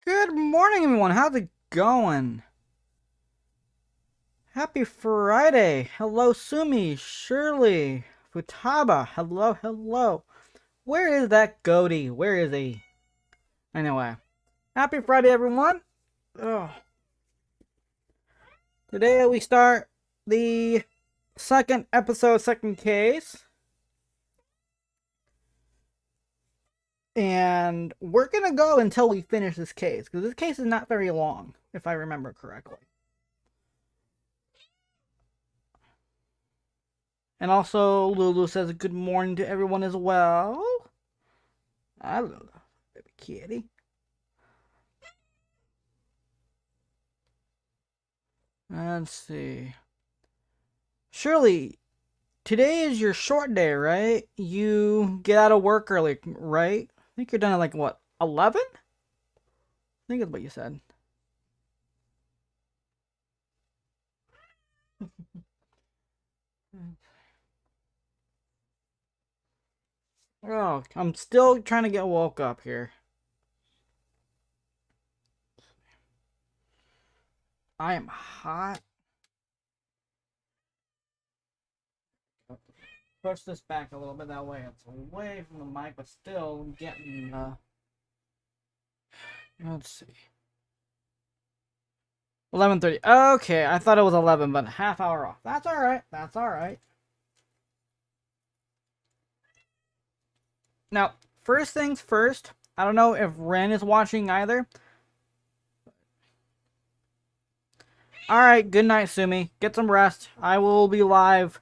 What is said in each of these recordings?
Good morning, everyone. How's it going? Happy Friday. Hello, Sumi, Shirley, Futaba. Hello, hello. Where is that goatee? Where is he? Anyway, happy Friday, everyone. Ugh. Today we start the second episode, second case. And we're gonna go until we finish this case, because this case is not very long, if I remember correctly. And also, Lulu says good morning to everyone as well. Hi, Lulu. Baby kitty. Let's see. Shirley, today is your short day, right? You get out of work early, right? I think you're done at like, what, 11? I think that's what you said. Oh, I'm still trying to get woke up here. I am hot. Push this back a little bit, that way it's away from the mic, but still getting, let's see. 11:30. Okay, I thought it was 11, but half hour off. That's alright. That's alright. Now, first things first, I don't know if Ren is watching either. Alright, good night, Sumi. Get some rest. I will be live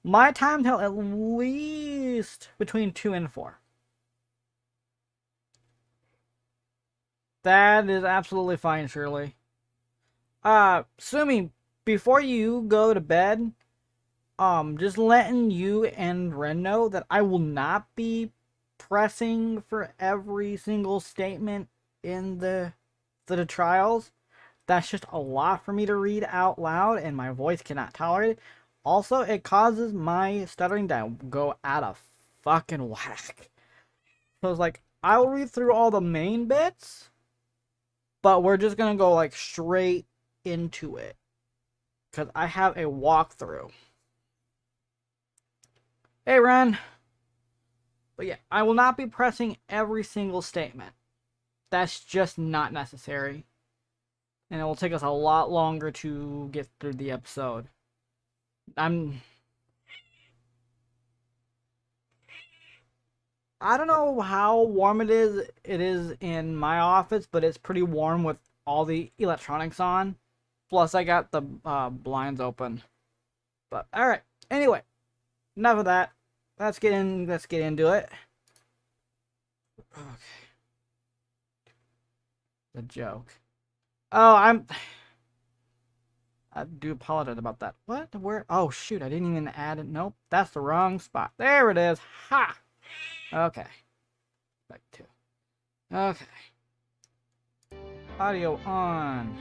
my time till at least between 2 and 4. That is absolutely fine, Shirley. Sumi, before you go to bed, just letting you and Ren know that I will not be pressing for every single statement in the trials. That's just a lot for me to read out loud, and my voice cannot tolerate it. Also, it causes my stuttering to go out of fucking whack. So it's like, I'll read through all the main bits, but we're just gonna go like straight into it. Because I have a walkthrough. Hey, Ren. But yeah, I will not be pressing every single statement. That's just not necessary. And it will take us a lot longer to get through the episode. I don't know how warm it is in my office, but it's pretty warm with all the electronics on. Plus, I got the blinds open. But all right. Anyway, enough of that. Let's get in. Let's get into it. Okay. The joke. Oh, I do apologize about that. What? Where? Oh shoot! I didn't even add it. Nope, that's the wrong spot. There it is. Ha. Okay. Back to. Okay. Audio on.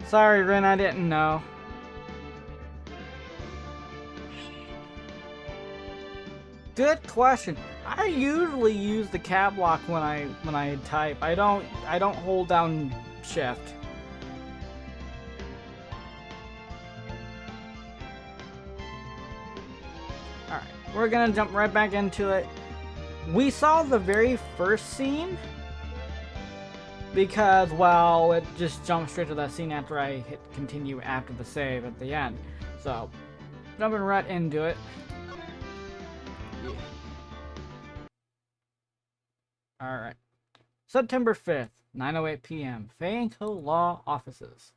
Sorry, Ren, I didn't know. Good question. I usually use the cap lock when I type. I don't hold down shift. Alright, we're gonna jump right back into it. We saw the very first scene because, well, it just jumped straight to that scene after I hit continue after the save at the end. So, jumping right into it. Yeah. Alright. September 5th, 9:08 p.m. Fayeco Law Offices.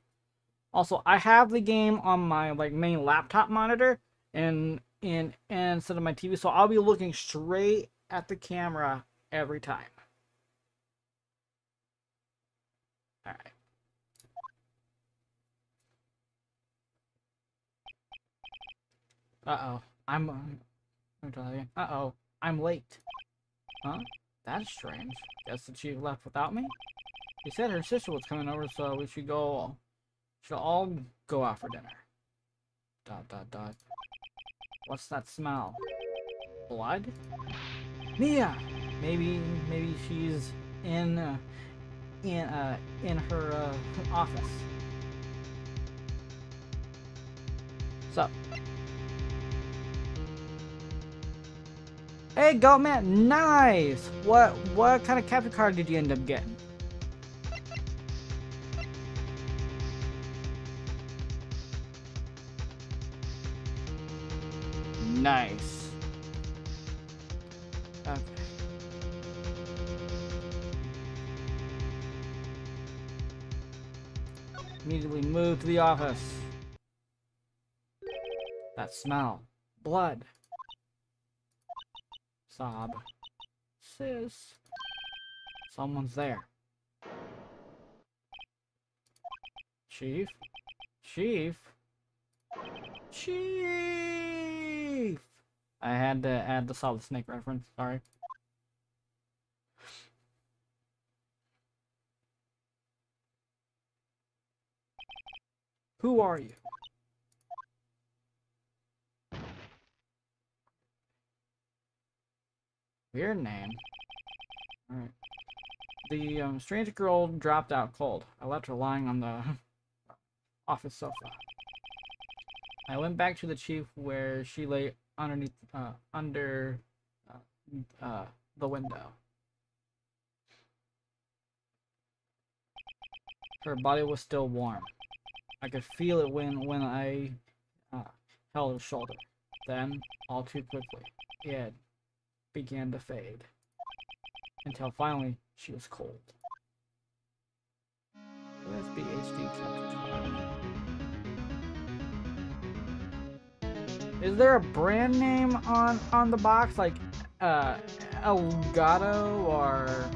Also, I have the game on my main laptop monitor and instead of my TV, so I'll be looking straight at the camera every time. All right. Uh-oh. Uh-oh. I'm late. Huh? That's strange. Guess the chief left without me? She said her sister was coming over, so we should all go out for dinner. Dot dot dot. What's that smell? Blood? Mia! Maybe she's in her office. What's up? Hey, Goatman! Nice! What kind of capture card did you end up getting? Nice. Okay. Immediately move to the office. That smell. Blood. Sob. Sis. Someone's there. Chief? Chief? Chief! I had to add the Solid Snake reference, sorry. Who are you? Weird name. Alright. The strange girl dropped out cold. I left her lying on the office sofa. I went back to the chief where she lay underneath, under the window. Her body was still warm. I could feel it when I held her shoulder. Then, all too quickly, it began to fade. Until finally, she was cold. USB HD capture card. Is there a brand name on the box, like Elgato or?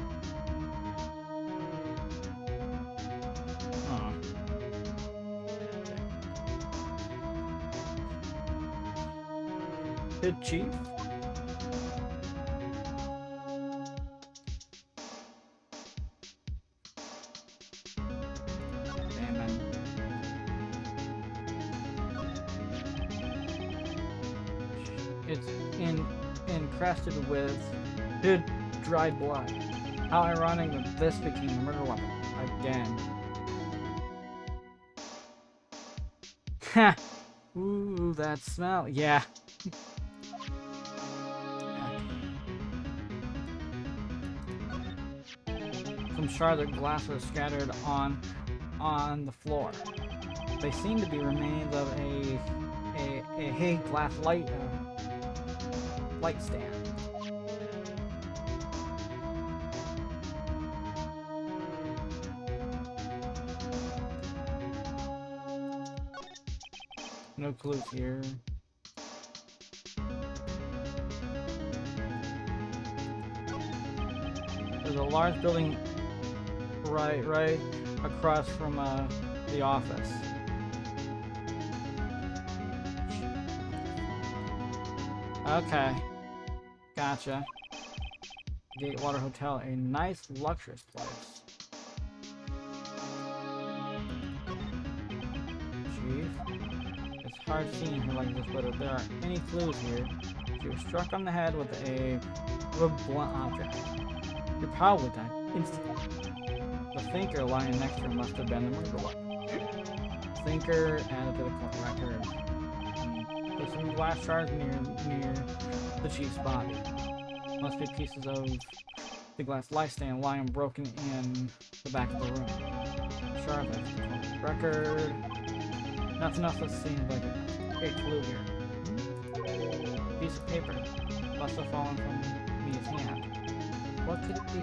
The chief? It's encrusted with good dried blood. How ironic that this became a murder weapon again. Ha! Ooh, that smell. Yeah. Some shards of glass are scattered on the floor. They seem to be remains of a glass light stand. No clues here. There's a large building right across from the office. Okay, gotcha. Gatewater Hotel, a nice luxurious place. Chief, it's hard seeing her like this, but if there are any clues here, she was struck on the head with a blunt object. You're probably died instantly. The thinker lying next to her must have been the murder weapon. Thinker added to the court record. There's some glass shards near the chief's body. Must be pieces of the glass light stand lying broken in the back of the room. Shards of the court record. Nothing else that seems like a clue here. Piece of paper must have fallen from Mia's hand. What could it be?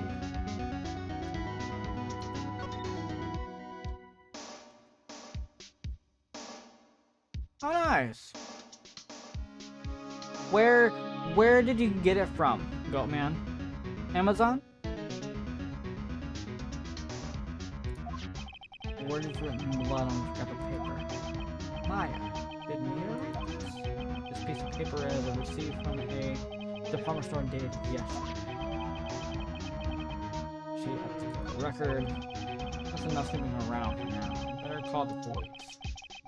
Oh, nice. Where did you get it from, Goatman? Amazon? Word is written in blood on a scrap of paper. Maya, did Mia read this? This piece of paper is a receipt from a department store dated yesterday. She has the record. That's enough snooping around for now. Better call the police.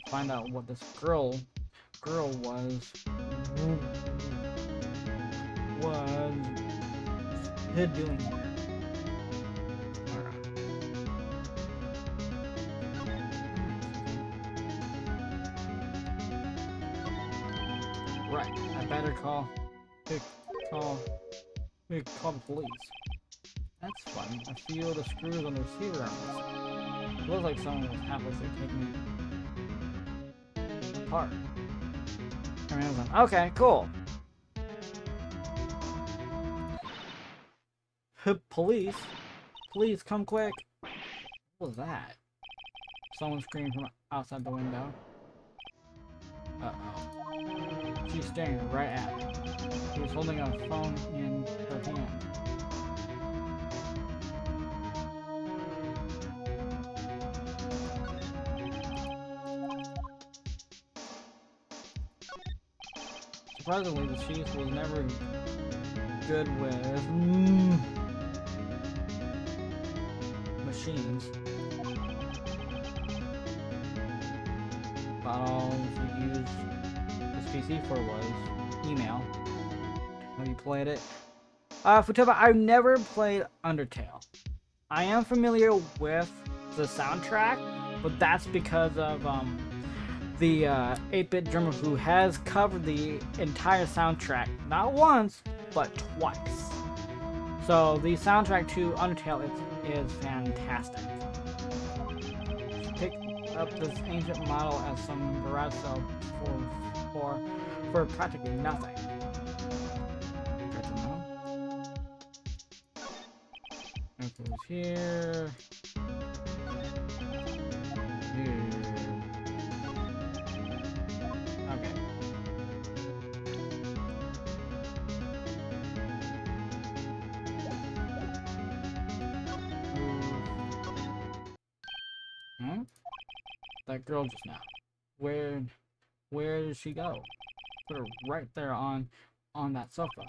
Find out what this girl girl was doing here. Right, I better call the police. That's fun. I feel the screws on the receiver arms. It looks like someone was halfway through taking it apart. Okay, cool. Police? Please come quick. What was that? Someone screamed from outside the window. Uh-oh. She's staring right at me. She was holding a phone in her hand. Surprisingly, the chief was never good with machines. But all he used his PC for was email. Have you played it? Futaba, I've never played Undertale. I am familiar with the soundtrack, but that's because of the 8-Bit Drummer who has covered the entire soundtrack, not once, but twice. So the soundtrack to Undertale is fantastic. Pick up this ancient model as some garage sale for practically nothing. Good to know. It goes here. Here. Okay. Huh? That girl just now. Where did she go? Put her right there on that sofa.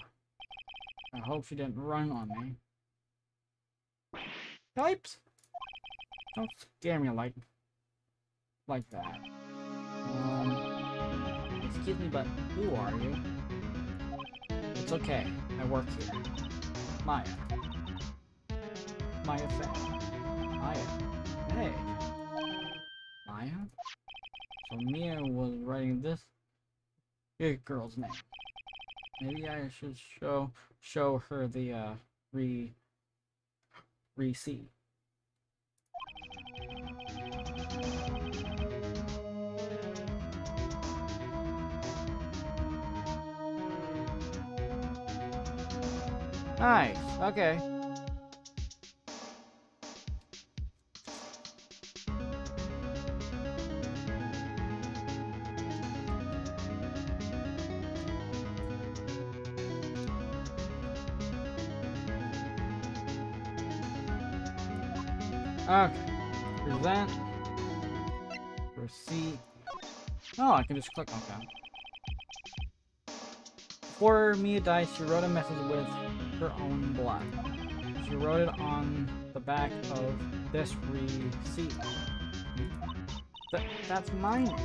I hope she didn't run on me. Yipes! Don't scare me like that. Excuse me, but who are you? It's okay. I work here. Maya. Maya Fey. Maya. Hey. Maya? So Mia was writing this big girl's name. Maybe I should show her the receipt. Nice. Okay. Okay. Present. Receipt. Oh, I can just click on that. Before Mia died, she wrote a message with her own blood. She wrote it on the back of this receipt. That's my name.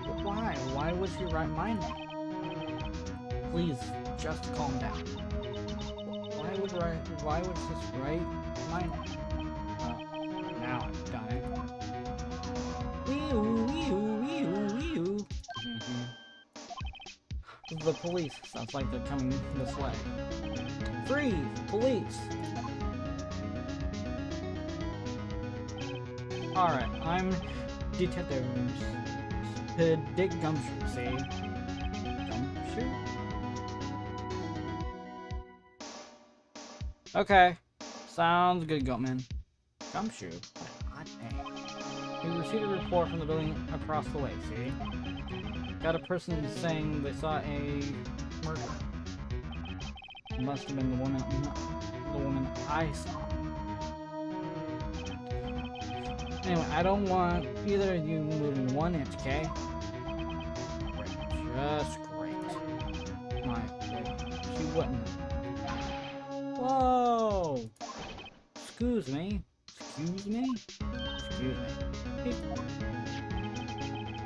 But why? Why would she write my name? Please, just calm down. Why would she just write my name? Now I've done it. Wee-oo. The police. Sounds like they're coming this way. Freeze! Police! Alright, I'm Detective Dick Gumshoe, see? Gumshoe? Okay. Sounds good, Goatman. Gumshoe? What an odd name. We received a report from the building across the way, see? Got a person saying they saw a murder. It must have been the woman I saw. Anyway, I don't want either of you moving 1 inch, okay? Great. Just great. She wouldn't. Whoa! Excuse me. Excuse me? Excuse me.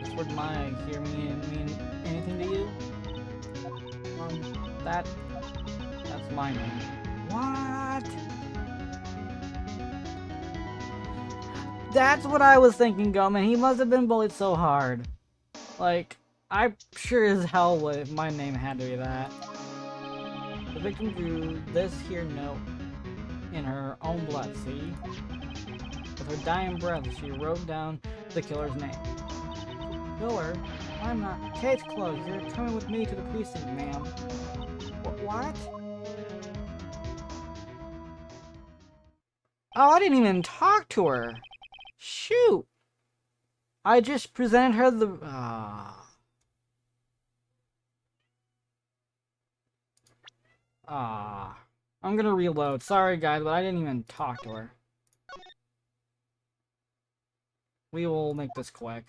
This password my here mean anything to you? That's my name. What? That's what I was thinking, Gumman. He must have been bullied so hard. Like, I sure as hell would if my name had to be that. The victim drew this here note in her own blood, see? With her dying breath, she wrote down the killer's name. Killer? I'm not. Case closed. You're coming with me to the precinct, ma'am. What? Oh, I didn't even talk to her. Shoot. I just presented her the... I'm gonna reload. Sorry, guys, but I didn't even talk to her. We will make this quick.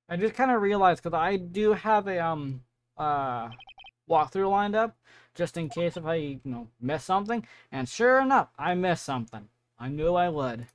I just kind of realized, because I do have a, walkthrough lined up, just in case if I, miss something, and sure enough, I missed something. I knew I would.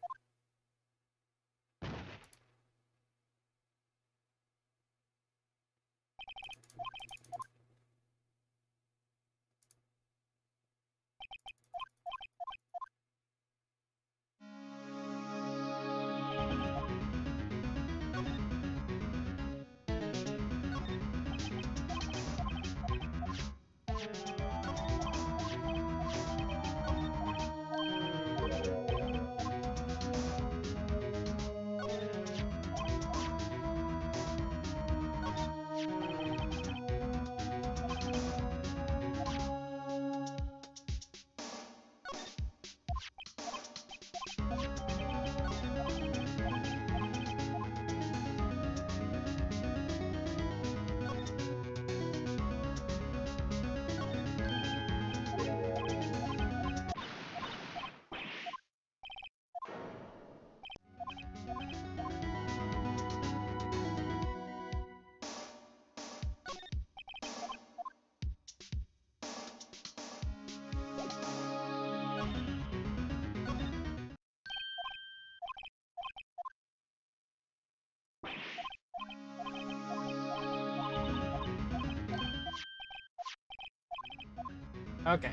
Okay,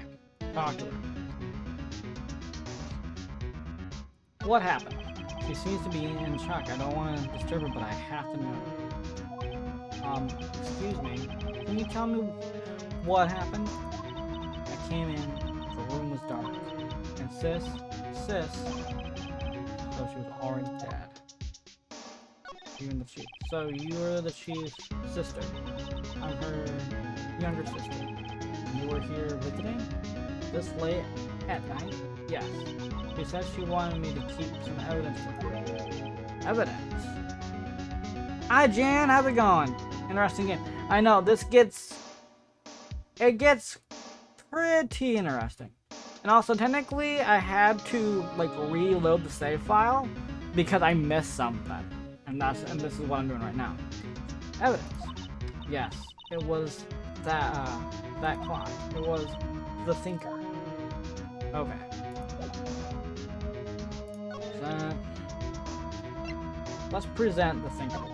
talk to her. What happened? She seems to be in shock. I don't want to disturb her, but I have to know. Excuse me. Can you tell me what happened? I came in, the room was dark. And sis, so she was already dead. You and the chief. So you were the chief's sister. I'm her younger sister. You were here visiting? This late at night? Yes. She said she wanted me to keep some evidence for her. Evidence? Hi Jan, how's it going? Interesting game. I know, it gets pretty interesting. And also, technically, I had to, reload the save file because I missed something. And this is what I'm doing right now. Evidence. Yes, it was that clock. It was the thinker. Okay. Let's present the thinker.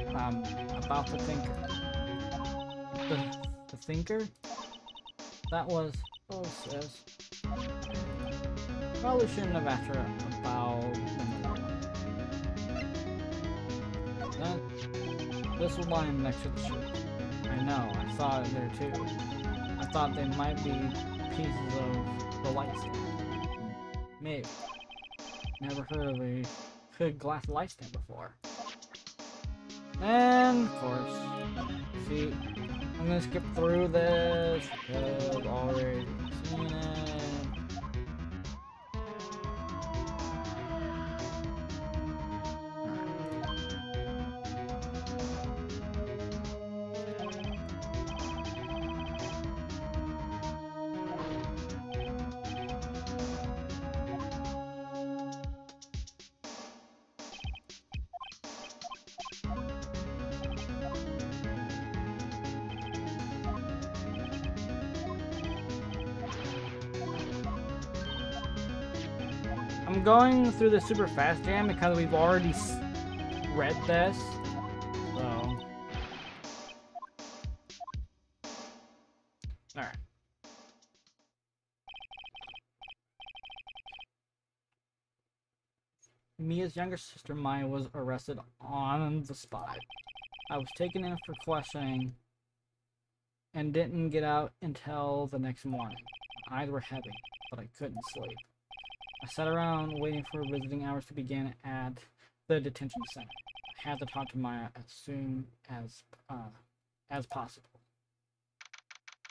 About the thinker. The thinker? That was... Oh, sis. Probably shouldn't have asked her about... This was lying next to the ship. I know, I saw it there too. I thought they might be pieces of the light stand. Maybe. Never heard of a good glass light stand before. And, of course, see, I'm gonna skip through this because I've already seen it. I'm going through this super fast, Jam, because we've already read this. So. Alright. Mia's younger sister, Maya, was arrested on the spot. I was taken in for questioning and didn't get out until the next morning. My eyes were heavy, but I couldn't sleep. I sat around waiting for visiting hours to begin at the detention center. I had to talk to Maya as soon as possible.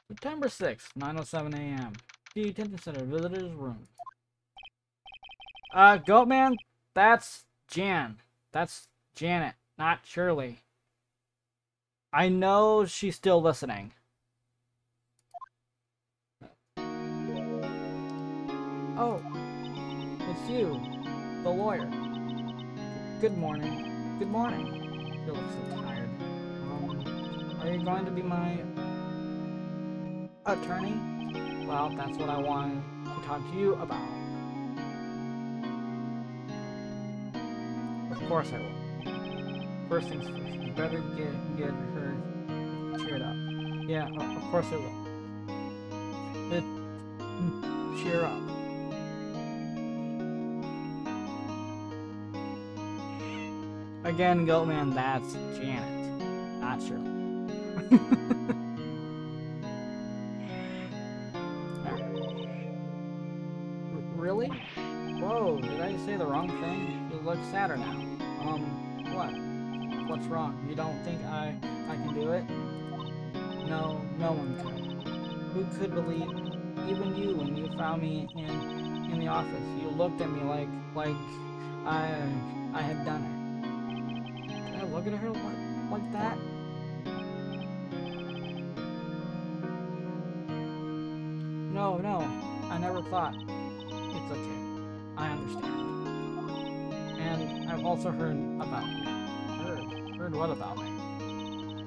September 6th, 9:07 a.m. Detention center, visitor's room. Goatman, that's Jan. That's Janet, not Shirley. I know she's still listening. Oh, it's you, the lawyer. Good morning. Good morning. You look so tired. Are you going to be my attorney? Well, that's what I wanted to talk to you about. Of course I will. First things first, you better get her cheered up. Yeah, of course I will. Cheer up. Again, Goatman, that's Janet, not Shirley. Really? Whoa, did I say the wrong thing? You look sadder now. What? What's wrong? You don't think I can do it? No, no one could. Who could believe me? Even you, when you found me in the office, you looked at me like I had done it. Did I look at her like that? No, I never thought. It's okay. I understand. And I've also heard about you. Heard what about me?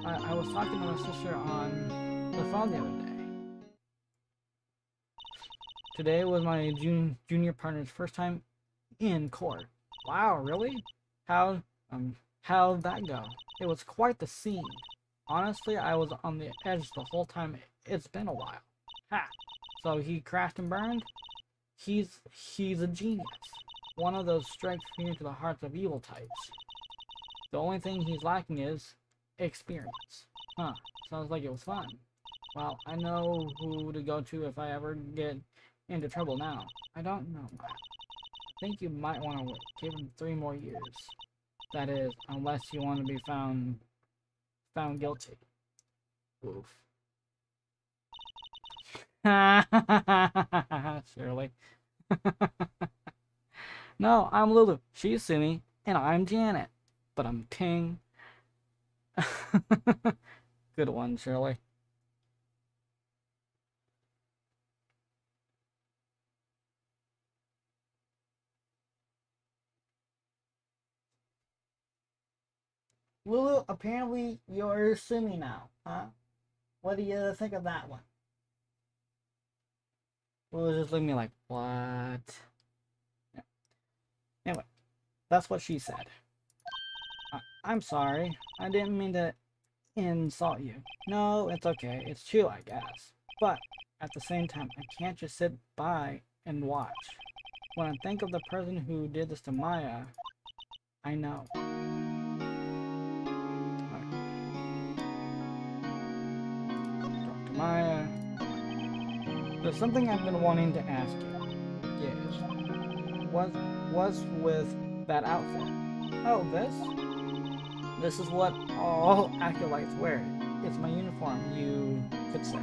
I was talking to my sister on the phone the other day. Today was my junior partner's first time in court. Wow, really? How'd that go? It was quite the scene. Honestly, I was on the edge the whole time. It's been a while. Ha! So he crashed and burned? He's a genius. One of those strikes fear to the hearts of evil types. The only thing he's lacking is experience. Huh. Sounds like it was fun. Well, I know who to go to if I ever get into trouble now. I don't know. I think you might want to give him 3 more years. That is, unless you want to be found guilty. Oof. Surely. No, I'm Lulu. She's Sumi, and I'm Janet. But I'm Ting. Good one, Shirley. Lulu, apparently you're Sumi now, huh? What do you think of that one? Lulu just looked at me like, what? Yeah. Anyway, that's what she said. I'm sorry. I didn't mean to insult you. No, it's okay. It's true, I guess. But at the same time, I can't just sit by and watch. When I think of the person who did this to Maya, I know. Talk to Maya. There's something I've been wanting to ask you. Yes. What's with that outfit? Oh, this? This is what all acolytes wear. It's my uniform, you could say.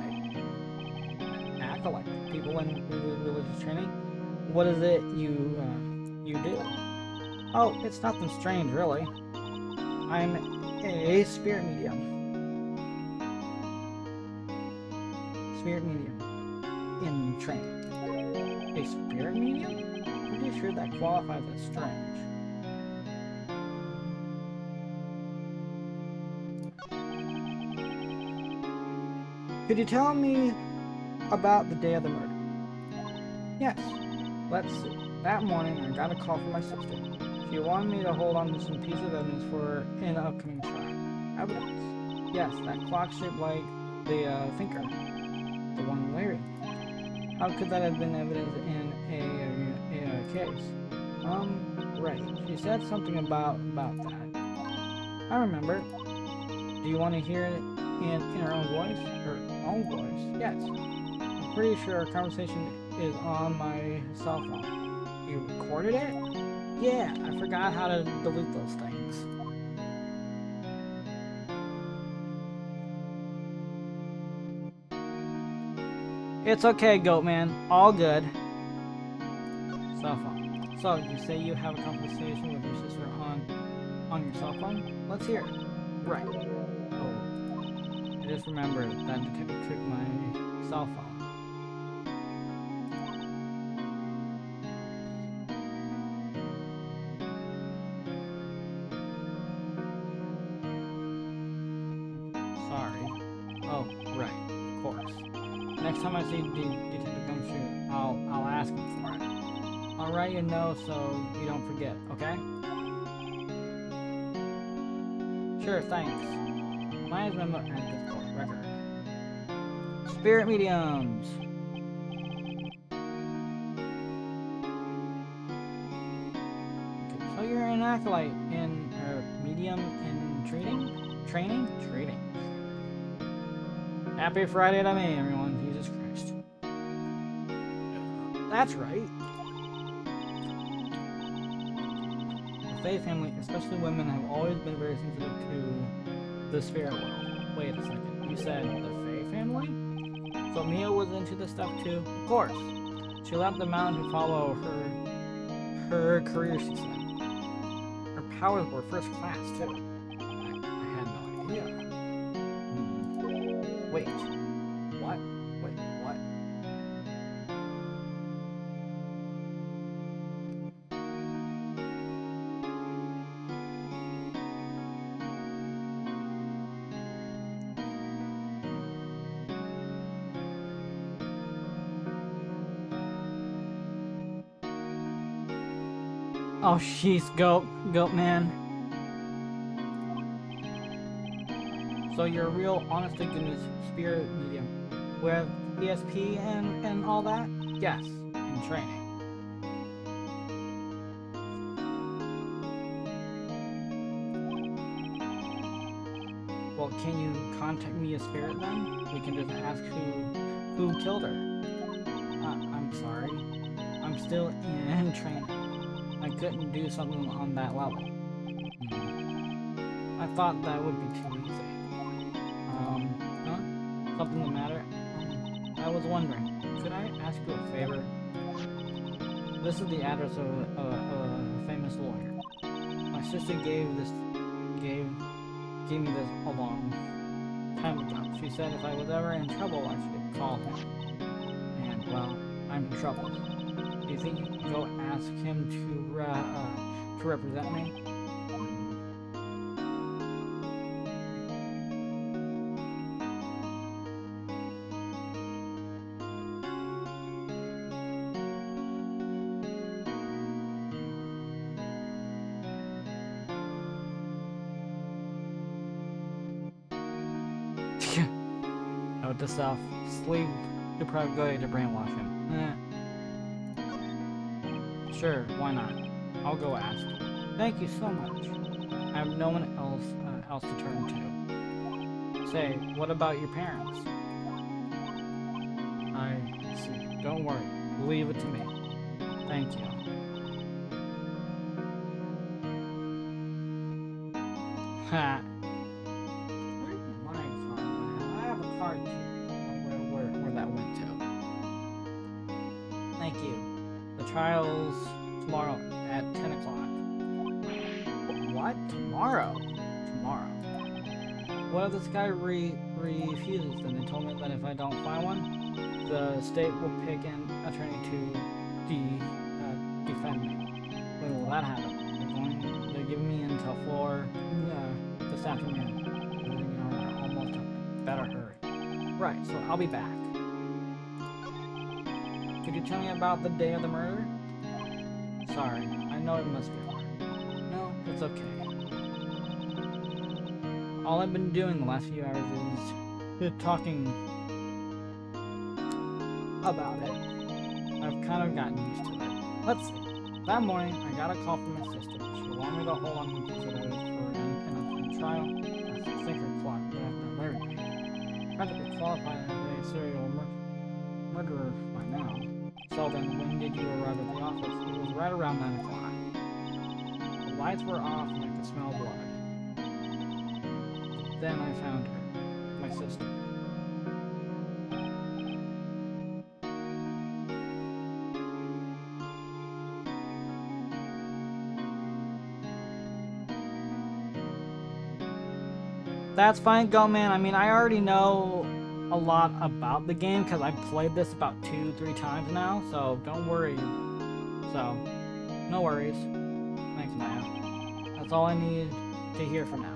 Acolyte? People in religious training? What is it you do? Oh, it's nothing strange, really. I'm a spirit medium. Spirit medium. In training. A spirit medium? Pretty sure that qualifies as strange. Could you tell me about the day of the murder? Yes. Let's see. That morning, I got a call from my sister. She wanted me to hold on to some piece of evidence for an upcoming trial. Evidence? Yes, that clock shaped like the thinker. The one Larry. How could that have been evidence in a case? Right. She said something about that. I remember. Do you want to hear it in her own voice? Her own voice? Yes. I'm pretty sure our conversation is on my cell phone. You recorded it? Yeah, I forgot how to delete those things. It's okay, Goatman. All good. Cell phone. So, you say you have a conversation with your sister on your cell phone? Let's hear it. Right. Oh. I just remembered that detective took my cell phone. Sorry. Oh, right. Of course. Next time I see Detective Gumshoe, I'll ask him for it. I'll write you a note so you don't forget, okay? Sure, thanks. Mine's my record. Spirit mediums. Okay, so you're an acolyte in medium in training. Happy Friday to me, everyone. Jesus Christ. That's right. The Fae family, especially women, have always been very sensitive to the spirit world. Wait a second. You said the Fae family? So Mia was into this stuff too? Of course. She left the mountain to follow her career, she said. Her powers were first class too. I had no idea. Wait. What? Wait, what? Oh, she's goat man. So you're a real, honest to goodness spirit medium with ESP and all that? Yes, in training. Well, can you contact me a spirit then? We can just ask who killed her. I'm sorry. I'm still in training. I couldn't do something on that level. I thought that would be too easy. Huh? Something the matter? I was wondering, could I ask you a favor? This is the address of a famous lawyer. My sister gave me this a long time ago. She said if I was ever in trouble, I should call him. And, well, I'm in trouble. Do you think you can go ask him to represent me? Note to self, sleep deprived guy to brainwash him. Sure, why not? I'll go ask. Thank you so much. I have no one else to turn to. Say, what about your parents? I see. Don't worry. Leave it to me. Thank you. Ha. Where's my card? I have a card too. Where that went to. Thank you. The trial's tomorrow at 10 o'clock. What? Tomorrow? Tomorrow. What if this guy refuses? Then they told me that if I don't find one, the state will pick an attorney to defend me. When will that happen? They're giving me until 4 this afternoon. Almost done. Better hurry. Right, so I'll be back. Could you tell me about the day of the murder? sorry. I know it must be hard. No, it's okay. All I've been doing the last few hours is talking about it. I've kind of gotten used to it. Let's see. That morning, I got a call from my sister. She wanted me to hold on to the for an independent trial. I think her plot that Larry practically qualified as a serial murderer by now. So then, when did you arrive at the office? It was right around 9 o'clock. The lights were off and I could smell blood. Then I found her, my sister. That's fine, Go Man. I mean, I already know a lot about the game because I've played this about 2-3 times now, so don't worry. So, no worries. Thanks, Maya. That's all I need to hear for now.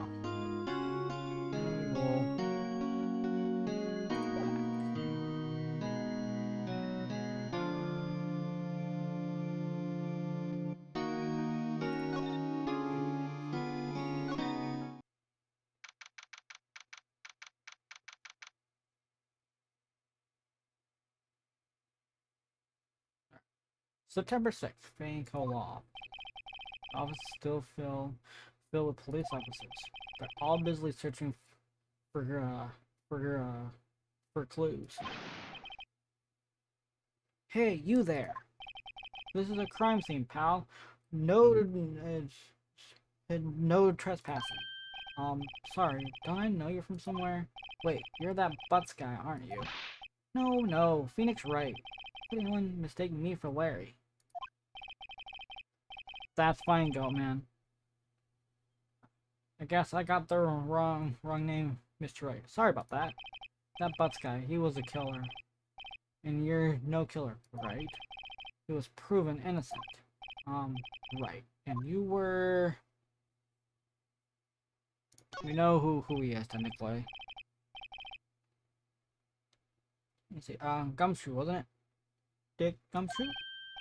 September 6th, Fanco Law. Office still filled with police officers. They're all busily searching for clues. Hey, you there! This is a crime scene, pal. No trespassing. Sorry, don't I know you from somewhere? Wait, you're that Butts guy, aren't you? No, Phoenix Wright. Could anyone mistake me for Larry? That's fine, Goat Man. I guess I got the wrong name, Mr. Wright. Sorry about that. That Butts guy, he was a killer. And you're no killer, right? He was proven innocent. Right. And you were... We know who he is, technically. Let's see, Gumshoe, wasn't it? Dick Gumshoe?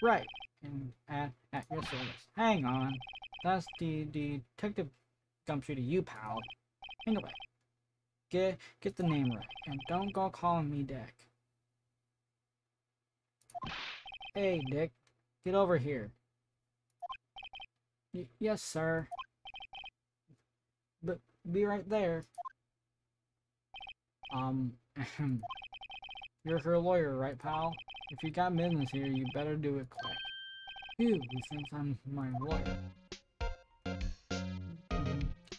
Right. And at your service. Hang on. That's the Detective Gumshoe to you, pal. Anyway, get the name right, and don't go calling me Dick. Hey, Dick, get over here. Yes, sir. But be right there. You're her lawyer, right, pal? If you got business here, you better do it quick. Phew, he thinks I'm my lawyer.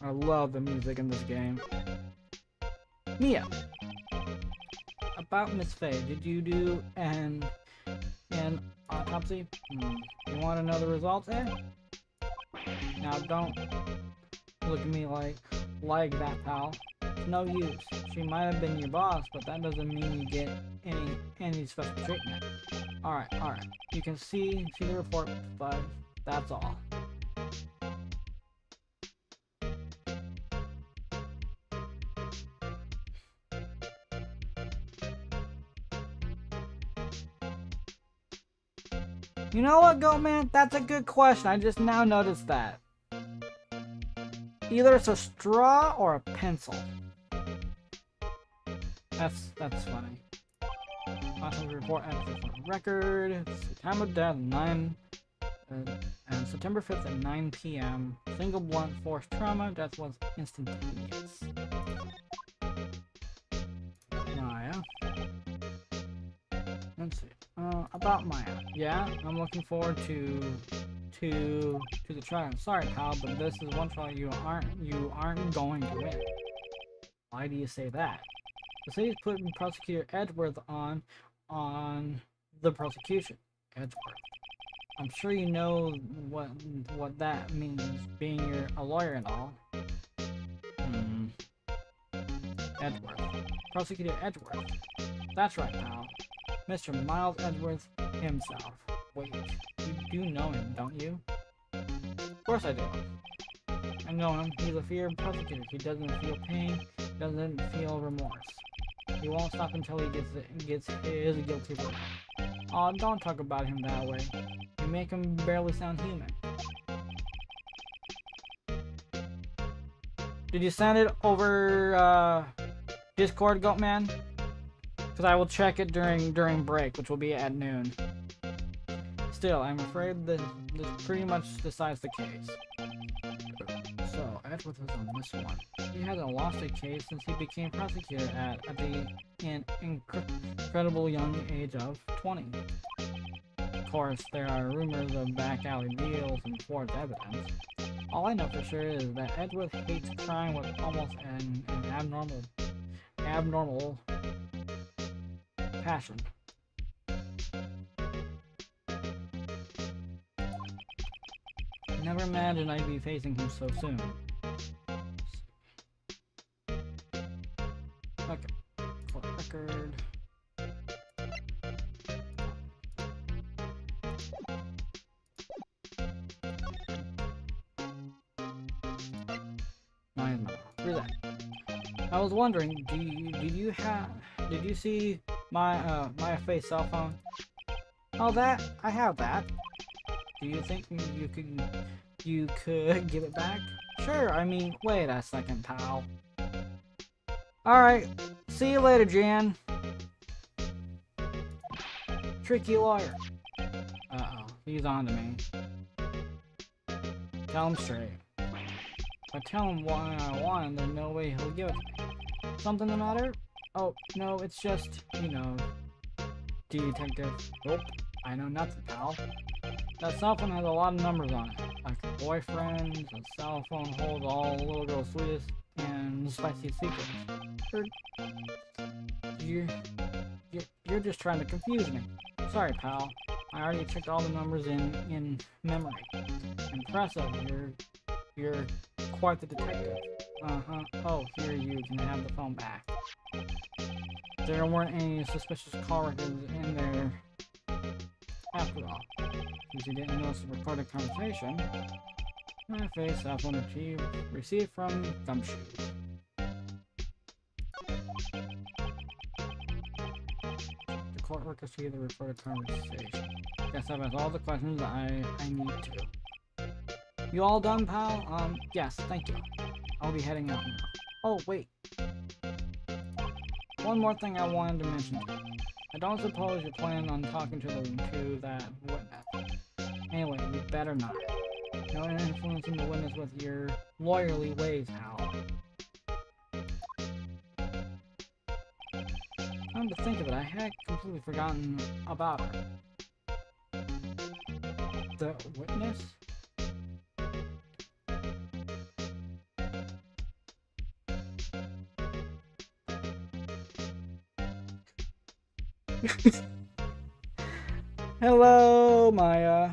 I love the music in this game. Mia! About Miss Faye, did you do an autopsy? You want to know the results, eh? Now don't look at me like that, pal. It's no use. She might have been your boss, but that doesn't mean you get any special treatment. Alright. You can see the report, but that's all. You know what, Goat Man? That's a good question. I just now noticed that. Either it's a straw or a pencil. That's funny. Awesome report record. Time of death 9 and September 5th at 9 p.m. Single blunt force trauma. Death was instantaneous. Maya. Let's see. About Maya. Yeah, I'm looking forward to the trial. Sorry, pal, but this is one trial you aren't going to win. Why do you say that? The city's putting Prosecutor Edgeworth on the prosecution. Edgeworth. I'm sure you know what that means, being a lawyer and all. Edgeworth. Prosecutor Edgeworth. That's right, pal. Mr. Miles Edgeworth himself. Wait, you do know him, don't you? Of course I do. I know him. He's a feared prosecutor. He doesn't feel pain, doesn't feel remorse. He won't stop until he gets his guilty verdict. Oh, don't talk about him that way. You make him barely sound human. Did you send it over Discord, Goatman? Because I will check it during break, which will be at noon. Still, I'm afraid that this pretty much decides the case. So, Edward was on this one. He hasn't lost a case since he became prosecutor at the incredible young age of 20. Of course, there are rumors of back alley deals and forged evidence. All I know for sure is that Edward hates crime with almost an abnormal passion. Never imagined I'd be facing him so soon. Okay, court record. Where's that? I was wondering, did you see my my face cell phone? Oh, that I have that. Do you think you could give it back? Sure. I mean, wait a second, pal. All right. See you later, Jan. Tricky lawyer. Uh-oh. He's on to me. Tell him straight. If I tell him what I want, there's no way he'll give it to me. Something the matter? Oh, no, it's just, you know, detective. Nope. I know nothing, pal. That cell phone has a lot of numbers on it. Like boyfriends, a cell phone holds all the little girl's sweetest and spicy secrets. You're just trying to confuse me. Sorry, pal. I already checked all the numbers in memory. Impressive. You're quite the detective. Uh-huh. Oh, here you can have the phone back. There weren't any suspicious call records in there after all. Since you didn't notice the recorded conversation, my face cell phone received from Gumshoe. The court workers see the recorded conversation. Guess I've asked all the questions I need to. You all done, pal? Yes, thank you. I'll be heading out now. Oh, wait. One more thing I wanted to mention to you. I don't suppose you're planning on talking to that witness. Anyway, you better not. No influencing the witness with your lawyerly ways, pal. Come to think of it, I had completely forgotten about her. The witness? Hello, Maya.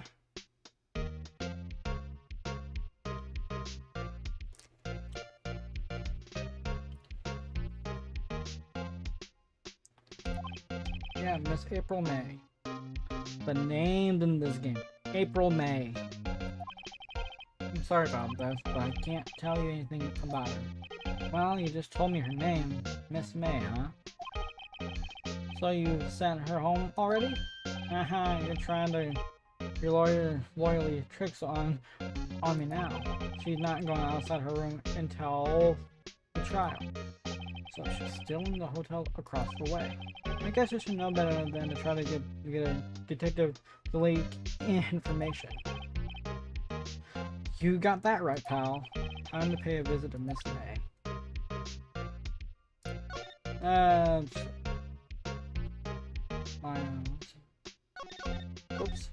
Yeah, Miss April May. The name in this game. April May. I'm sorry about this, but I can't tell you anything about her. Well, you just told me her name. Miss May, huh? So you sent her home already? You're trying to your lawyerly tricks on me now. She's not going outside her room until the trial. So she's still in the hotel across the way. I guess you should know better than to try to get a detective to leak information. You got that right, pal. Time to pay a visit to Miss May. Oops.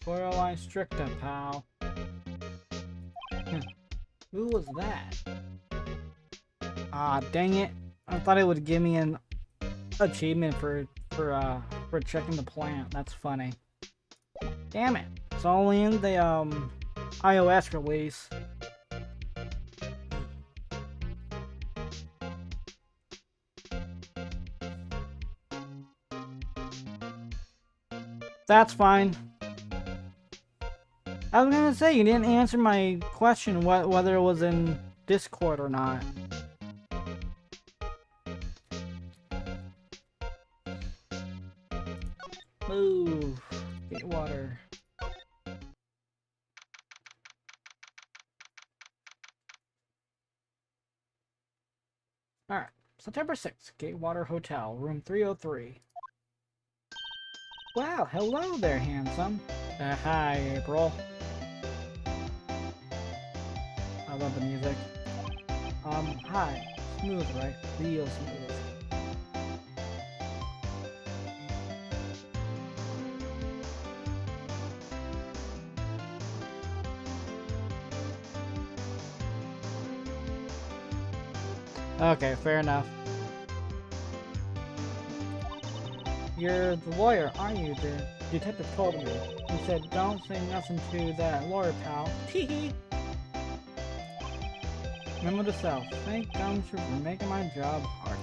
Borderline stricta, pal. Who was that? Ah, dang it. I thought it would give me an achievement for checking the plant. That's funny. Damn it. It's only in the iOS release. That's fine. I was gonna say, you didn't answer my question whether it was in Discord or not. Move. Get water. Alright. September 6th. Gatewater Hotel. Room 303. Wow, hello there, handsome. Hi, April. I love the music. Hi. Smooth, right? Real smooth. Okay, fair enough. You're the lawyer, aren't you? The detective told me. He said, don't say nothing to that lawyer, pal. Teehee! Memo to self. Thank Gumshoe for making my job hard.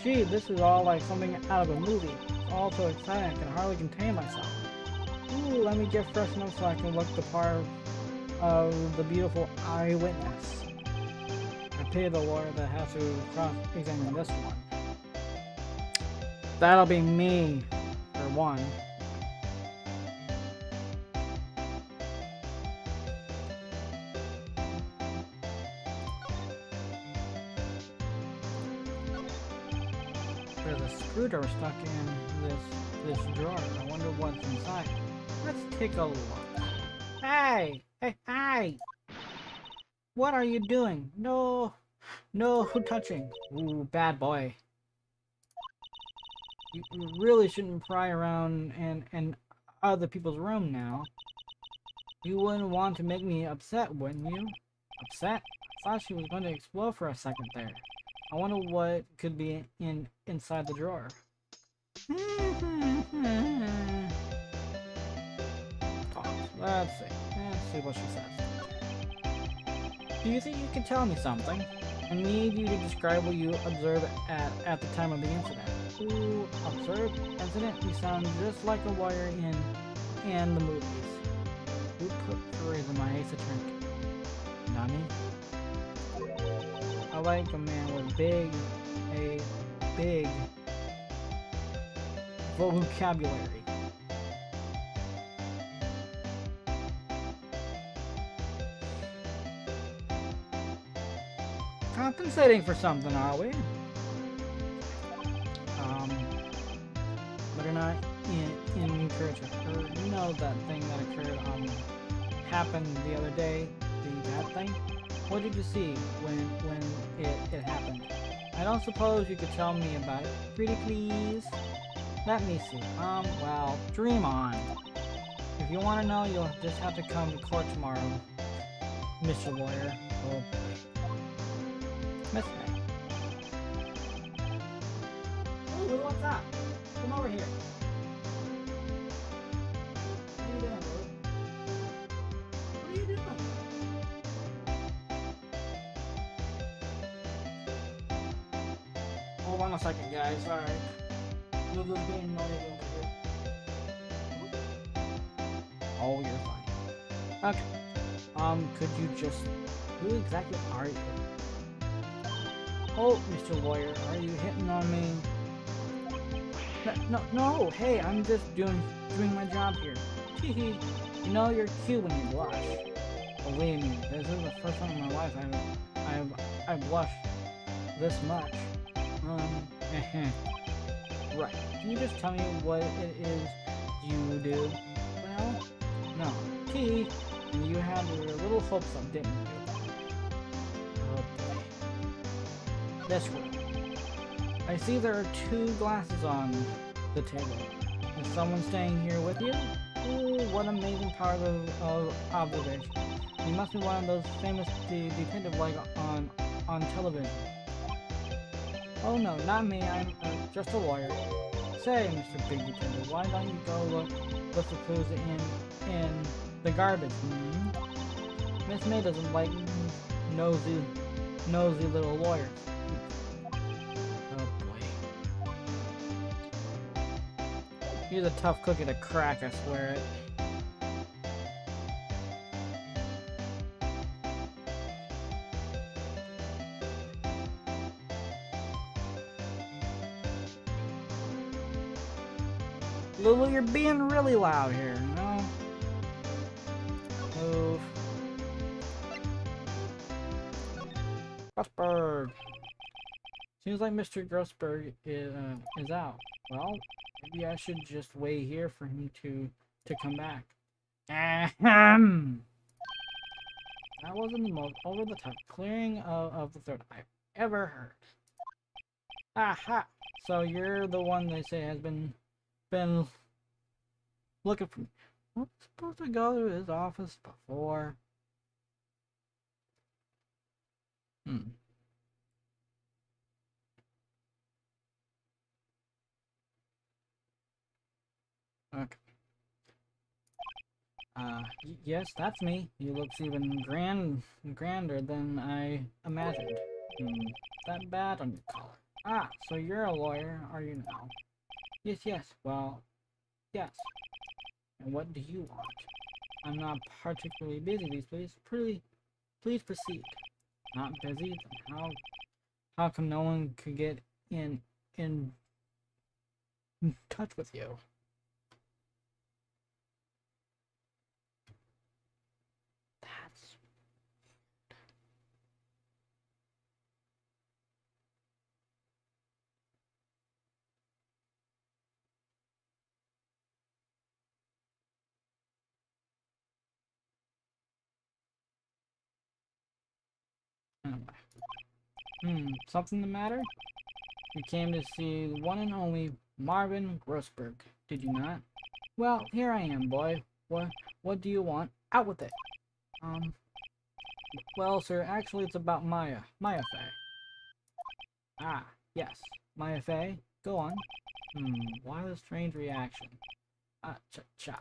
Gee, this is all like something out of a movie. It's all so exciting I can hardly contain myself. Ooh, let me get fresh enough so I can look the part of the beautiful eyewitness. I pity the lawyer that has to cross-examine this one. That'll be me, for one. There's a screwdriver stuck in this drawer. I wonder what's inside. Let's take a look. Hey! Hey, hey! What are you doing? No touching. Ooh, bad boy. You really shouldn't pry around in other people's room now. You wouldn't want to make me upset, wouldn't you? Upset? I thought she was going to explode for a second there. I wonder what could be inside the drawer. Talk. Let's see what she says. Do you think you can tell me something? I need you to describe what you observed at the time of the incident. Ooh, observed? Incident? You sound just like a lawyer in the movies. Who put furries in my ace attorney? Nani? I like a man with big vocabulary. Compensating for something, are we? But not in encouragement. Or, you know that thing that occurred, happened the other day? That thing? What did you see when it happened? I don't suppose you could tell me about it. Pretty please? Let me see. Well, dream on. If you want to know, you'll just have to come to court tomorrow, Mr. Lawyer. Oh boy. Miss me. Oh, what's up? Come over here. What are you doing, Lou? What are you doing? Hold on a second, guys. Alright. Lulu's being naughty over here. Oh, you're fine. Okay. Could you just... Who exactly are you? Oh, Mr. Lawyer, are you hitting on me? No, hey, I'm just doing my job here. Hehe. You know you're cute when you blush. Believe me, this is the first time in my life I've blushed this much. Right. Can you just tell me what it is you do? Well, no. T, and you had your little hopes up, didn't you? Oh boy. This room. I see there are 2 glasses on the table. Is someone staying here with you? Ooh, what amazing power of observation. You must be one of those famous detectives like on television. Oh no, not me, I'm just a lawyer. Say, Mr. Big Detective, why don't you go look for clues in the garbage, hmm? Miss May doesn't like nosy little lawyers. Oh boy. He's a tough cookie to crack, I swear it. Lulu, you're being really loud here, no? Move. Grossberg. Seems like Mr. Grossberg is out. Well, maybe I should just wait here for him to come back. Ahem. That wasn't the most over-the-top clearing of the throat I've ever heard. Aha! So you're the one they say has been looking for me. I'm supposed to go to his office before. Okay. Yes, that's me. He looks even grander than I imagined. That bad on your collar. Ah, so you're a lawyer, are you now? Yes. Well, yes. And what do you want? I'm not particularly busy these days. Please proceed. Not busy? Then how come no one could get in touch with you? That's anyway. Something the matter? You came to see the one and only Marvin Grossberg, did you not? Well, here I am, boy. What do you want? Out with it. Well, sir, actually it's about Maya Fey. Ah, yes. Maya Fey? Go on. Why the strange reaction? Cha-cha.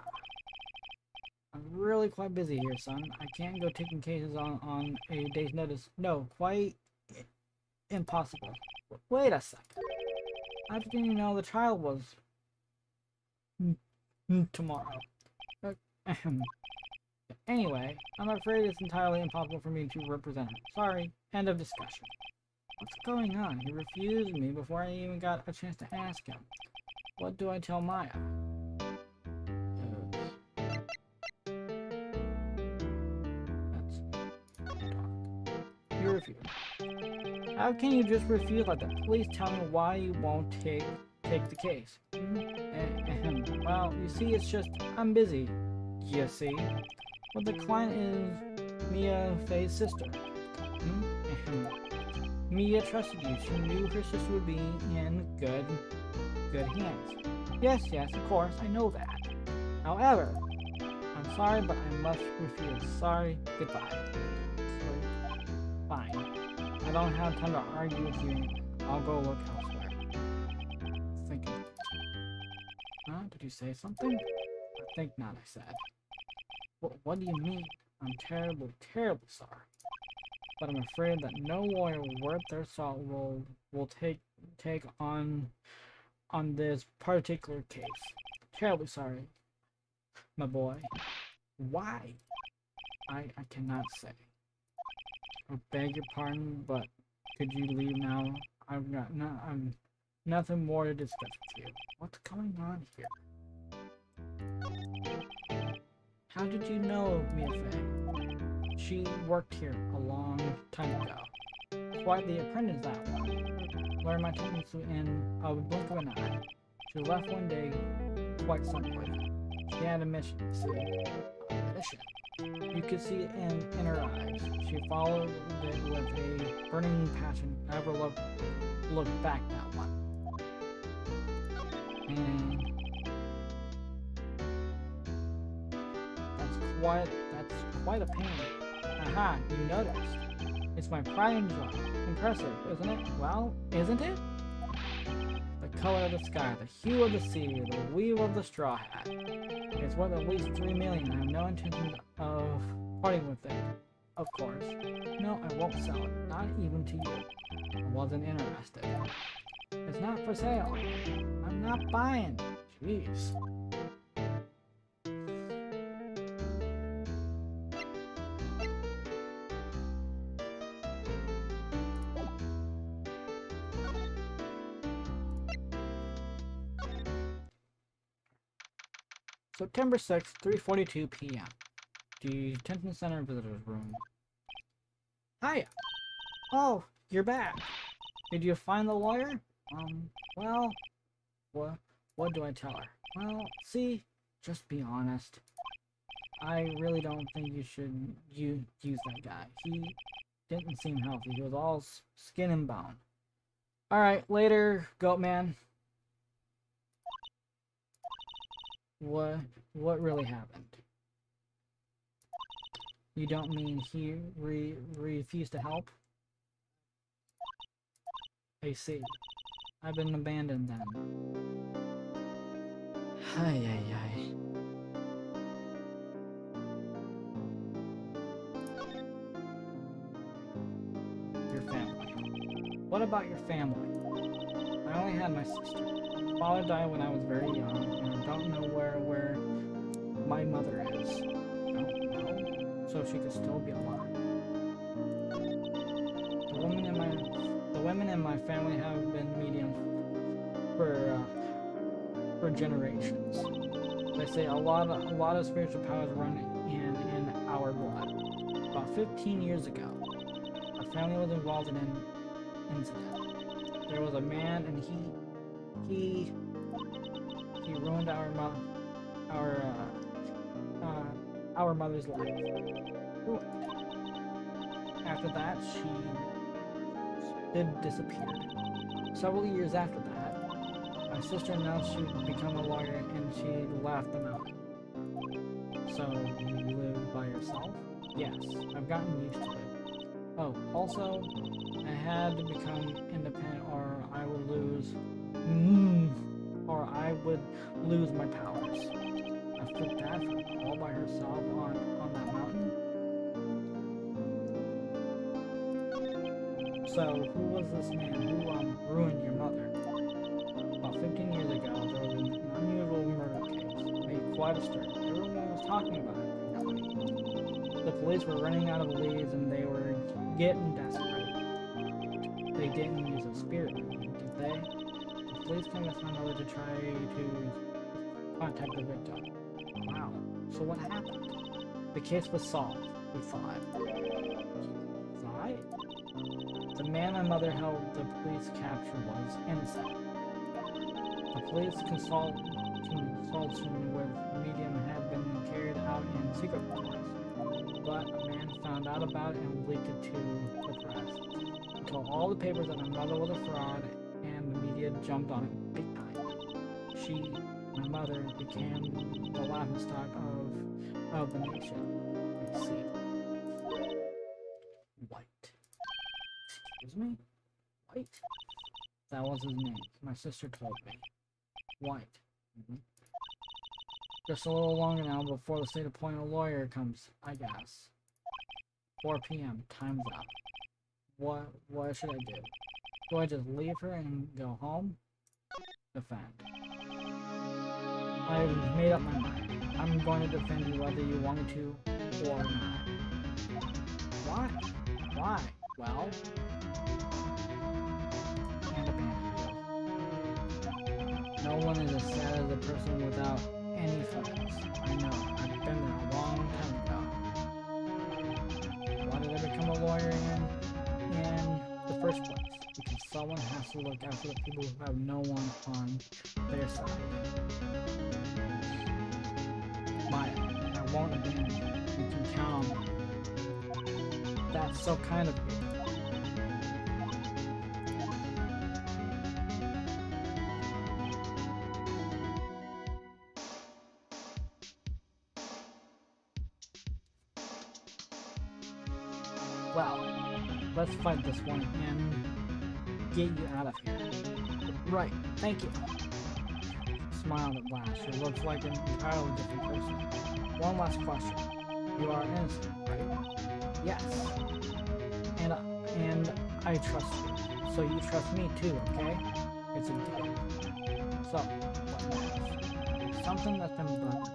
I'm really quite busy here, son. I can't go taking cases on a day's notice. No, quite impossible. Wait a second. How did you know the trial was tomorrow? Anyway, I'm afraid it's entirely impossible for me to represent him. Sorry. End of discussion. What's going on? He refused me before I even got a chance to ask him. What do I tell Maya? You refuse. How can you just refuse like that? Please tell me why you won't take the case. Well, you see, it's just I'm busy. You see? Well, the client is Mia Fey's sister. Mia trusted you. She knew her sister would be in good hands. Yes, of course, I know that. However, I'm sorry, but I must refuse. Sorry, goodbye. Fine. I don't have time to argue with you. I'll go look elsewhere. Thinking. Huh? Did you say something? I think not, I said. What do you mean? I'm terribly sorry. But I'm afraid that no lawyer worth their salt will take on this particular case. Terribly sorry, my boy. Why? I cannot say. I beg your pardon, but could you leave now? I'm nothing more to discuss with you. What's going on here? How did you know Mia Fey? She worked here a long time ago. Quite the apprentice, that one. Learned my techniques in a blink of an eye. She left one day quite suddenly. She had a mission, you see. A mission. You could see it in her eyes. She followed it with a burning passion. Never looked back, that one. And that's quite a pain. Aha, you noticed. It's my pride and joy. Impressive, isn't it? Well, isn't it? The color of the sky, the hue of the sea, the weave of the straw hat. It's worth at least 3 million. I have no intention of parting with it. Of course. No, I won't sell it. Not even to you. I wasn't interested. It's not for sale. I'm not buying. Jeez. September 6th, 3:42 p.m. Detention Center Visitors Room. Hiya! Oh, you're back. Did you find the lawyer? Well, what do I tell her? Well, see, just be honest. I really don't think you should use that guy. He didn't seem healthy. He was all skin and bone. Alright, later, Goatman. What really happened? You don't mean he refused to help? I see. I've been abandoned then. Ay, ay, ay. Your family. What about your family? I only had my sister. Father died when I was very young, and I don't know where my mother is. Don't know, so she could still be alive. The women in my family have been mediums for generations. They say a lot of spiritual powers run in our blood. About 15 years ago, our family was involved in an incident. There was a man, and he ruined our mother's life. After that, she disappeared. Several years after that, my sister announced she would become a lawyer, and she left the mountain. So, you live by yourself? Yes, I've gotten used to it. Oh, also, I had to become independent, or I would lose my powers. After that, all by herself on that mountain. So, who was this man who ruined your mother? About 15 years ago, there was an unusual murder case. Made quite a stir. Everyone was talking about it. The police were running out of leads, and they were getting desperate. They didn't use a spirit medium, did they? The police convinced my mother to try to contact the victim. Wow. So what happened? The case was solved, we thought. Thought? The man my mother helped the police capture was innocent. The police consultation with the medium had been carried out in secret courts, but a man found out about it and leaked it to the press. He told all the papers that my mother was a fraud, and the media jumped on it big time. My mother, became the laughingstock of the nation. I see. White. Excuse me? White? That was his name. My sister told me. White. Just a little longer now before the state appointed lawyer comes, I guess. 4 p.m. Time's up. What should I do? Do I just leave her and go home? Defend. I've made up my mind. I'm going to defend you whether you want me to or not. Why? Why? Well, can't abandon you. No one is as sad as a person without any friends. I know. I've been there a long time ago. Why did I become a lawyer in the first place? Because someone has to look out for the people who have no one on their side. Maya, I won't abandon you. You can count on me. That's so kind of you. Well, let's fight this one and get you out of here. Right, thank you. Smiled at last. She looks like an entirely different person. One last question. You are innocent, right? Yes. And I trust you. So you trust me too, okay? It's a deal. So, Something that's been burning.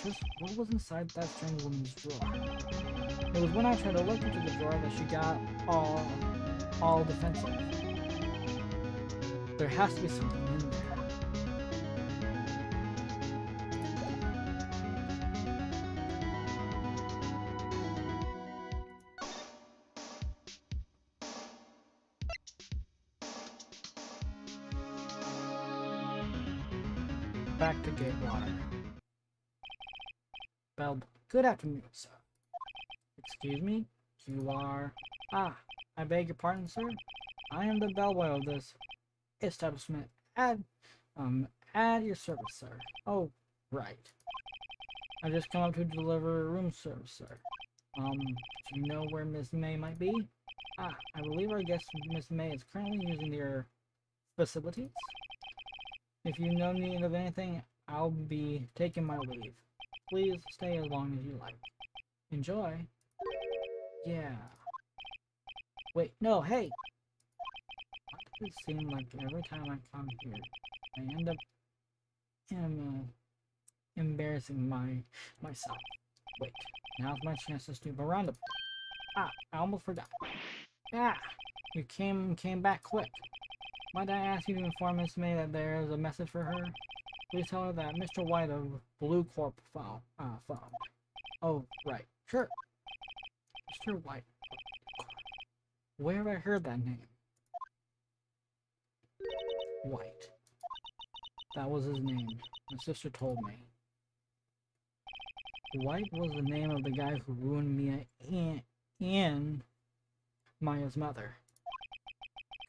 Just what was inside that strange woman's drawer? It was when I tried to look into the drawer that she got all defensive. There has to be something in there. Back to Gatewater. Bell. Good afternoon, sir. Excuse me? You are... Ah, I beg your pardon, sir? I am the bellboy of this establishment. At your service, sir. Oh, right. I just come up to deliver room service, sir. Do you know where Miss May might be? Ah, I believe our guest Miss May is currently using your facilities. If you know need of anything, I'll be taking my leave. Please stay as long as you like. Enjoy. Yeah. Wait, no, hey! Why does it seem like every time I come here, I end up embarrassing myself? Wait, now's my chance to snoop around them. Ah, I almost forgot. Ah, you came back quick. Might I ask you to inform Miss May that there is a message for her? Please tell her that Mr. White of Blue Corp found. Oh, right. Sure. Mr. White. Where have I heard that name? White. That was his name. My sister told me. White was the name of the guy who ruined me and Maya's mother.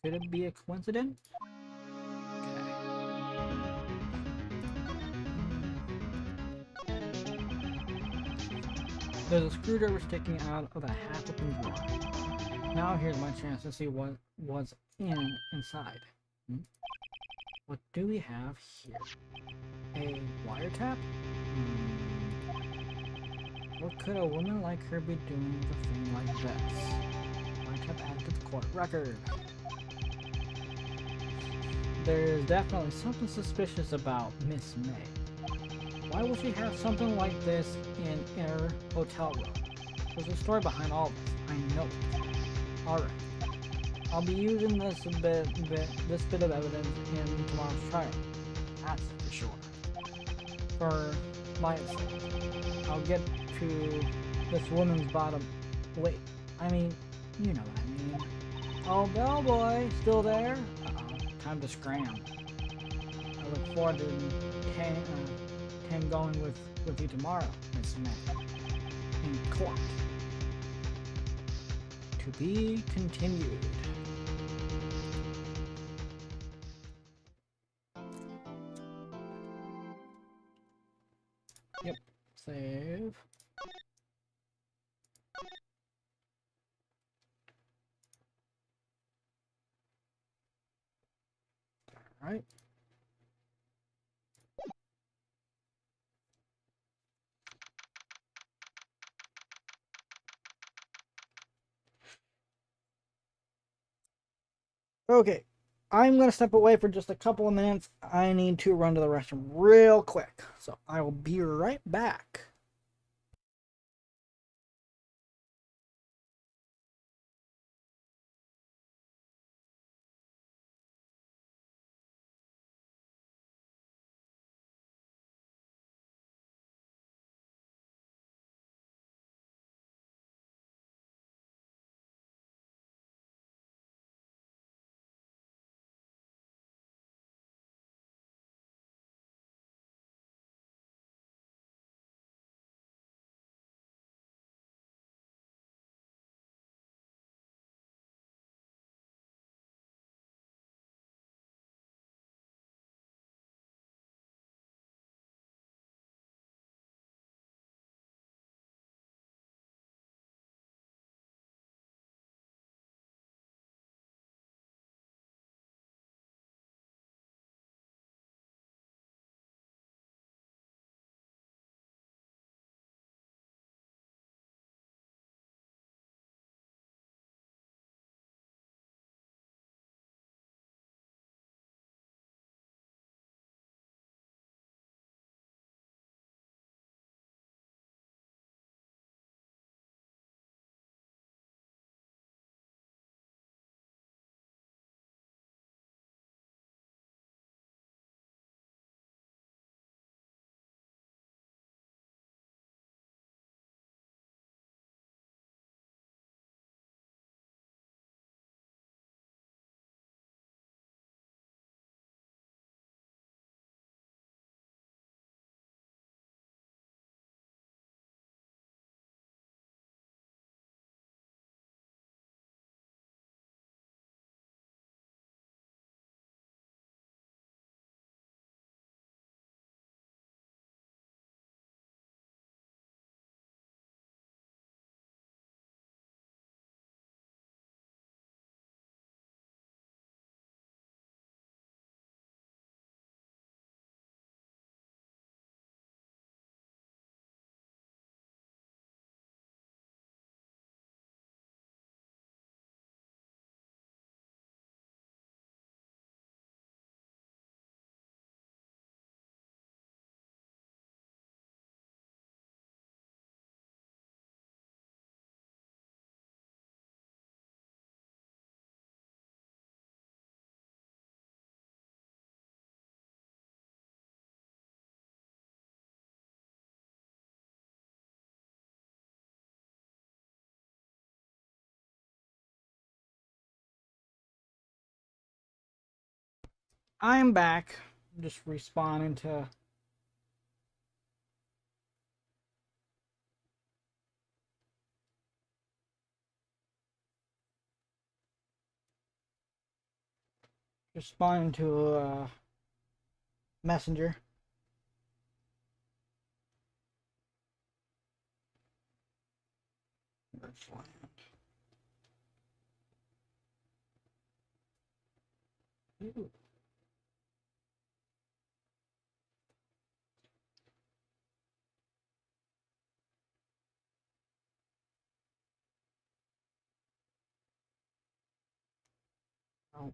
Could it be a coincidence? There's a screwdriver sticking out of a half-open drawer. Now here's my chance to see what was inside. What do we have here? A wiretap? What could a woman like her be doing with a thing like this? Wiretap added to the court record. There's definitely something suspicious about Miss May. Why would she have something like this in her hotel room? There's a story behind all this. I know it. Alright. I'll be using this bit of evidence in tomorrow's trial. That's for sure. For my sake. I'll get to this woman's bottom. Wait, I mean, you know what I mean. Oh, bellboy, still there? Time to scram. I look forward to him going with you tomorrow, Miss May. In court. To be continued. Yep. Save. Alright. Okay, I'm going to step away for just a couple of minutes. I need to run to the restroom real quick. So I will be right back. I'm back. Just responding to. Responding to Messenger. Ooh. Oh.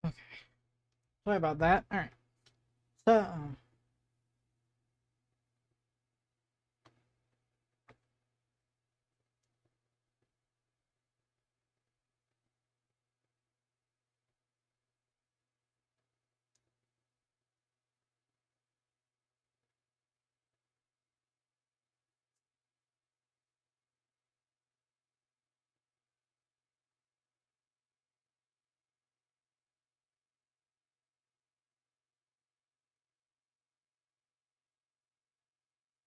Okay. Sorry about that. All right. So.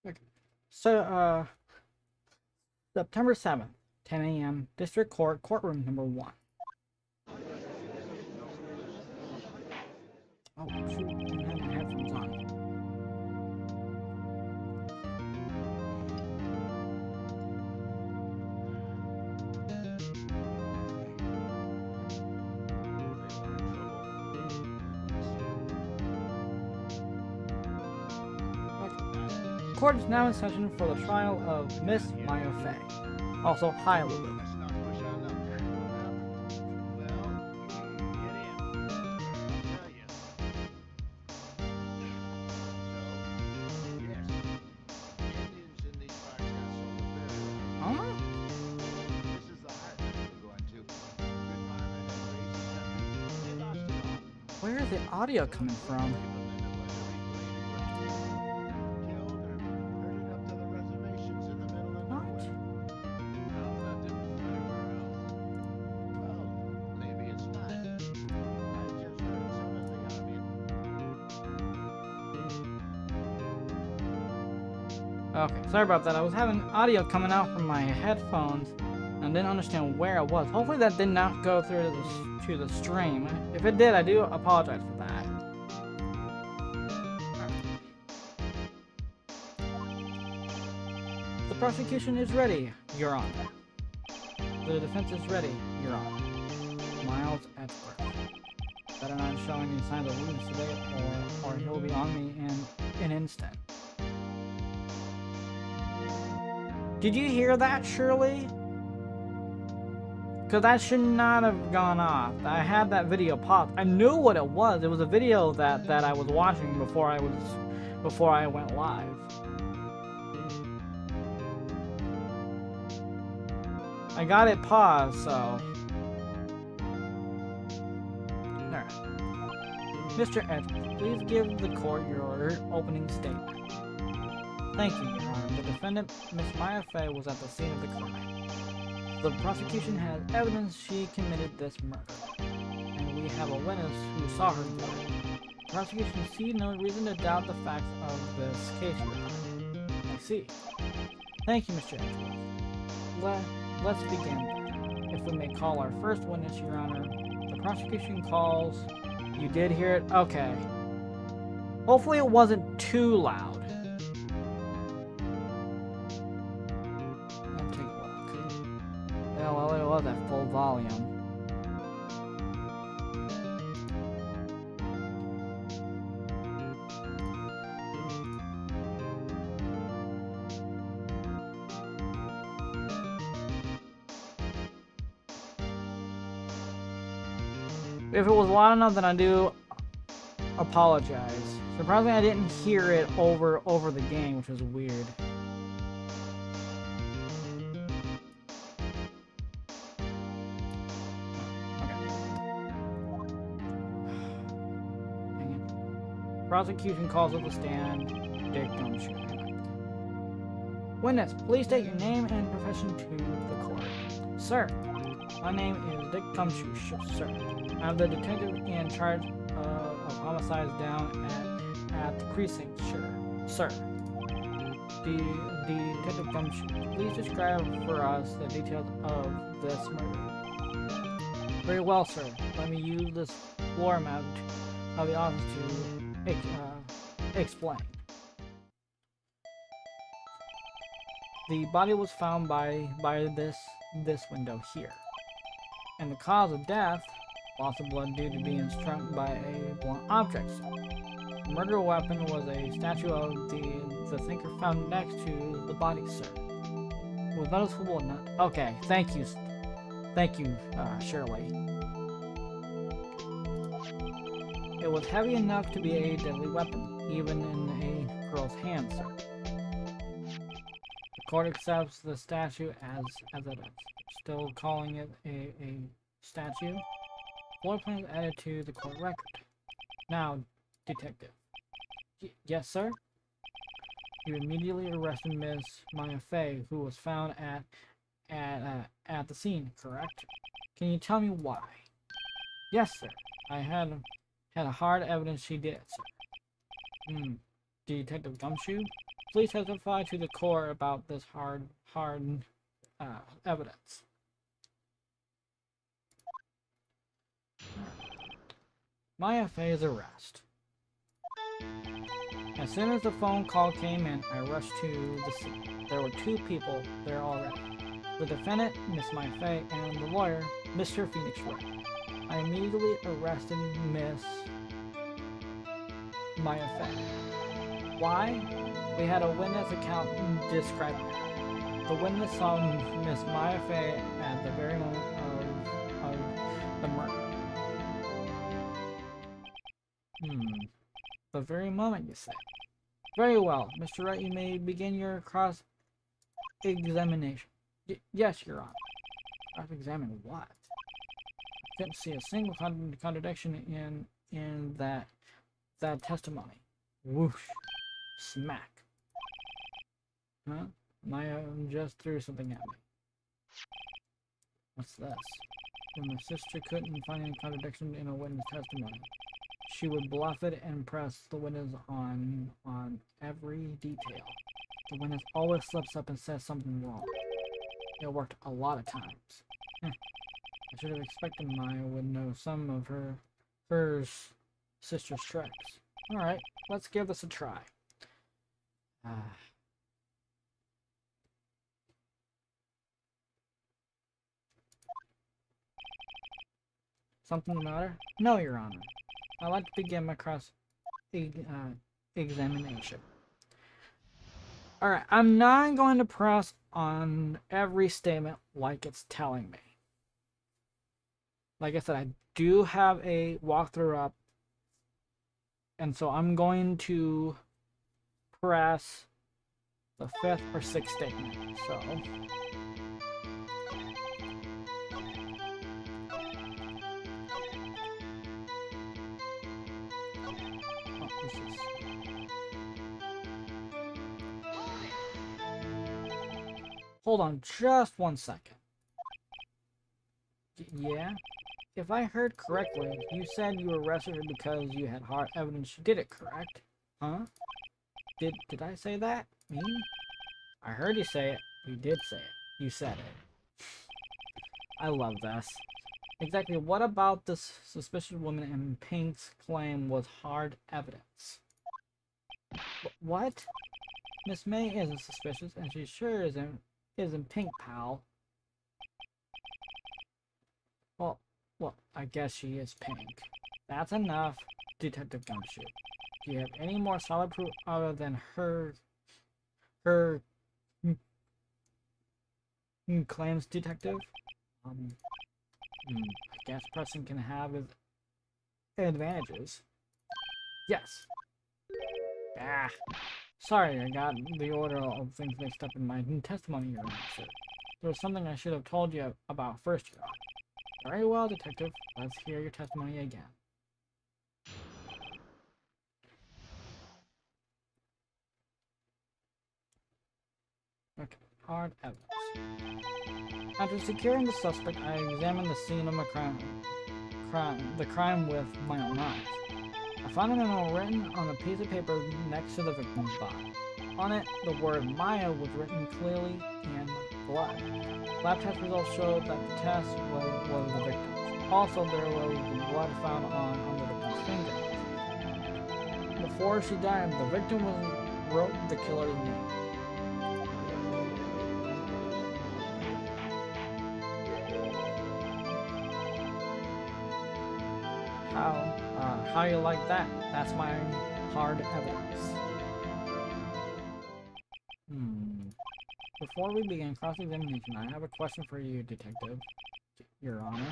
Okay. So, September 7th, 10 a.m., District Court, courtroom number 1. Oh, shoot, I don't have my headphones on. Okay. Court is now in session for the trial of Miss Maya Fey. Also, hi, Lulu. Where is the audio coming from? Okay, sorry about that. I was having audio coming out from my headphones and didn't understand where it was. Hopefully that did not go through to the stream. If it did, I do apologize for that. The prosecution is ready, Your Honor. The defense is ready, Your Honor. Miles Edgeworth. Better not show any signs of weakness today, or he'll be on me in an instant. Did you hear that, Shirley? Because that should not have gone off. I had that video popped. I knew what it was. It was a video that I was watching before I went live. I got it paused, so. Alright. Mr. Edwards, please give the court your opening statement. Thank you, Your Honor. The defendant, Miss Maya Fey, was at the scene of the crime. The prosecution has evidence she committed this murder, and we have a witness who saw her do it. The prosecution sees no reason to doubt the facts of this case, Your Honor. I see. Thank you, Mr. Edwards. Let's begin. If we may call our first witness, Your Honor. The prosecution calls... You did hear it? Okay. Hopefully it wasn't too loud. Let's take a look. Yeah, well, it was at full volume. If it was loud enough, then I do apologize. Surprisingly, I didn't hear it over the game, which was weird. Prosecution calls up the stand. Dick Gumshoe. Witness, please state your name and profession to the court. Sir, my name is Dick Gumshoe, sir. I'm the detective in charge of homicides down at the precinct, sir. The Detective Gumshoe, please describe for us the details of this murder. Very well, sir. Let me use this floor mat of the office to explain. The body was found by this window here, and the cause of death, loss of blood due to being struck by a blunt object. The murder weapon was a statue of the thinker found next to the body, sir. It was noticeable enough. Okay, thank you, Shirley. It was heavy enough to be a deadly weapon, even in a girl's hand, sir. The court accepts the statue as evidence, still calling it a statue. Floor plans added to the court record. Now, detective. Yes, sir? You immediately arrested Miss Maya Fey, who was found at the scene, correct? Can you tell me why? Yes, sir. I had a hard evidence she did, sir. Detective Gumshoe, please testify to the court about this hard evidence. Maya Fey's arrest. As soon as the phone call came in, I rushed to the scene. There were two people there already. The defendant, Miss Maya Fey, and the lawyer, Mr. Phoenix Wright. I immediately arrested Miss Maya Fey. Why? We had a witness account describing her. The witness saw Miss Maya Fey at the very moment of the murder. The very moment, you say? Very well. Mr. Wright, you may begin your cross-examination. Yes, Your Honor. Cross-examine what? I couldn't see a single contradiction in that testimony. Whoosh. Smack. Huh? Maya just threw something at me. What's this? When my sister couldn't find any contradiction in a witness testimony, she would bluff it and press the witness on every detail. The witness always slips up and says something wrong. It worked a lot of times. I should have expected Maya would know some of her sister's tricks. Alright, let's give this a try. Something the matter? No, Your Honor. I'd like to begin my cross-examination. Alright, I'm not going to press on every statement like it's telling me. Like I said, I do have a walkthrough up, and so I'm going to press the 5th or 6th statement. So hold on just 1 second. Yeah? If I heard correctly, you said you arrested her because you had hard evidence you did it, correct? Huh? Did I say that? Me? I heard you say it. You did say it. You said it. I love this. Exactly what about this suspicious woman in pink's claim was hard evidence? What? Miss May isn't suspicious, and she sure isn't pink, pal. Well, I guess she is pink. That's enough, Detective Gumshoe. Do you have any more solid proof other than her claims, Detective? I guess Preston can have his advantages. Yes. Sorry, I got the order of things mixed up in my testimony, Your Honor. There was something I should have told you about first, Your Honor. Very well, Detective. Let's hear your testimony again. Okay, hard evidence. After securing the suspect, I examined the scene of the crime with my own eyes. I found a memo written on a piece of paper next to the victim's body. On it, the word Maya was written clearly in blood. Lab test results showed that the test was the victim's. Also, there was blood found on the victim's finger. Before she died, the victim wrote the killer's name. How you like that? That's my hard evidence. Before we begin cross-examination, I have a question for you, Detective. Your Honor.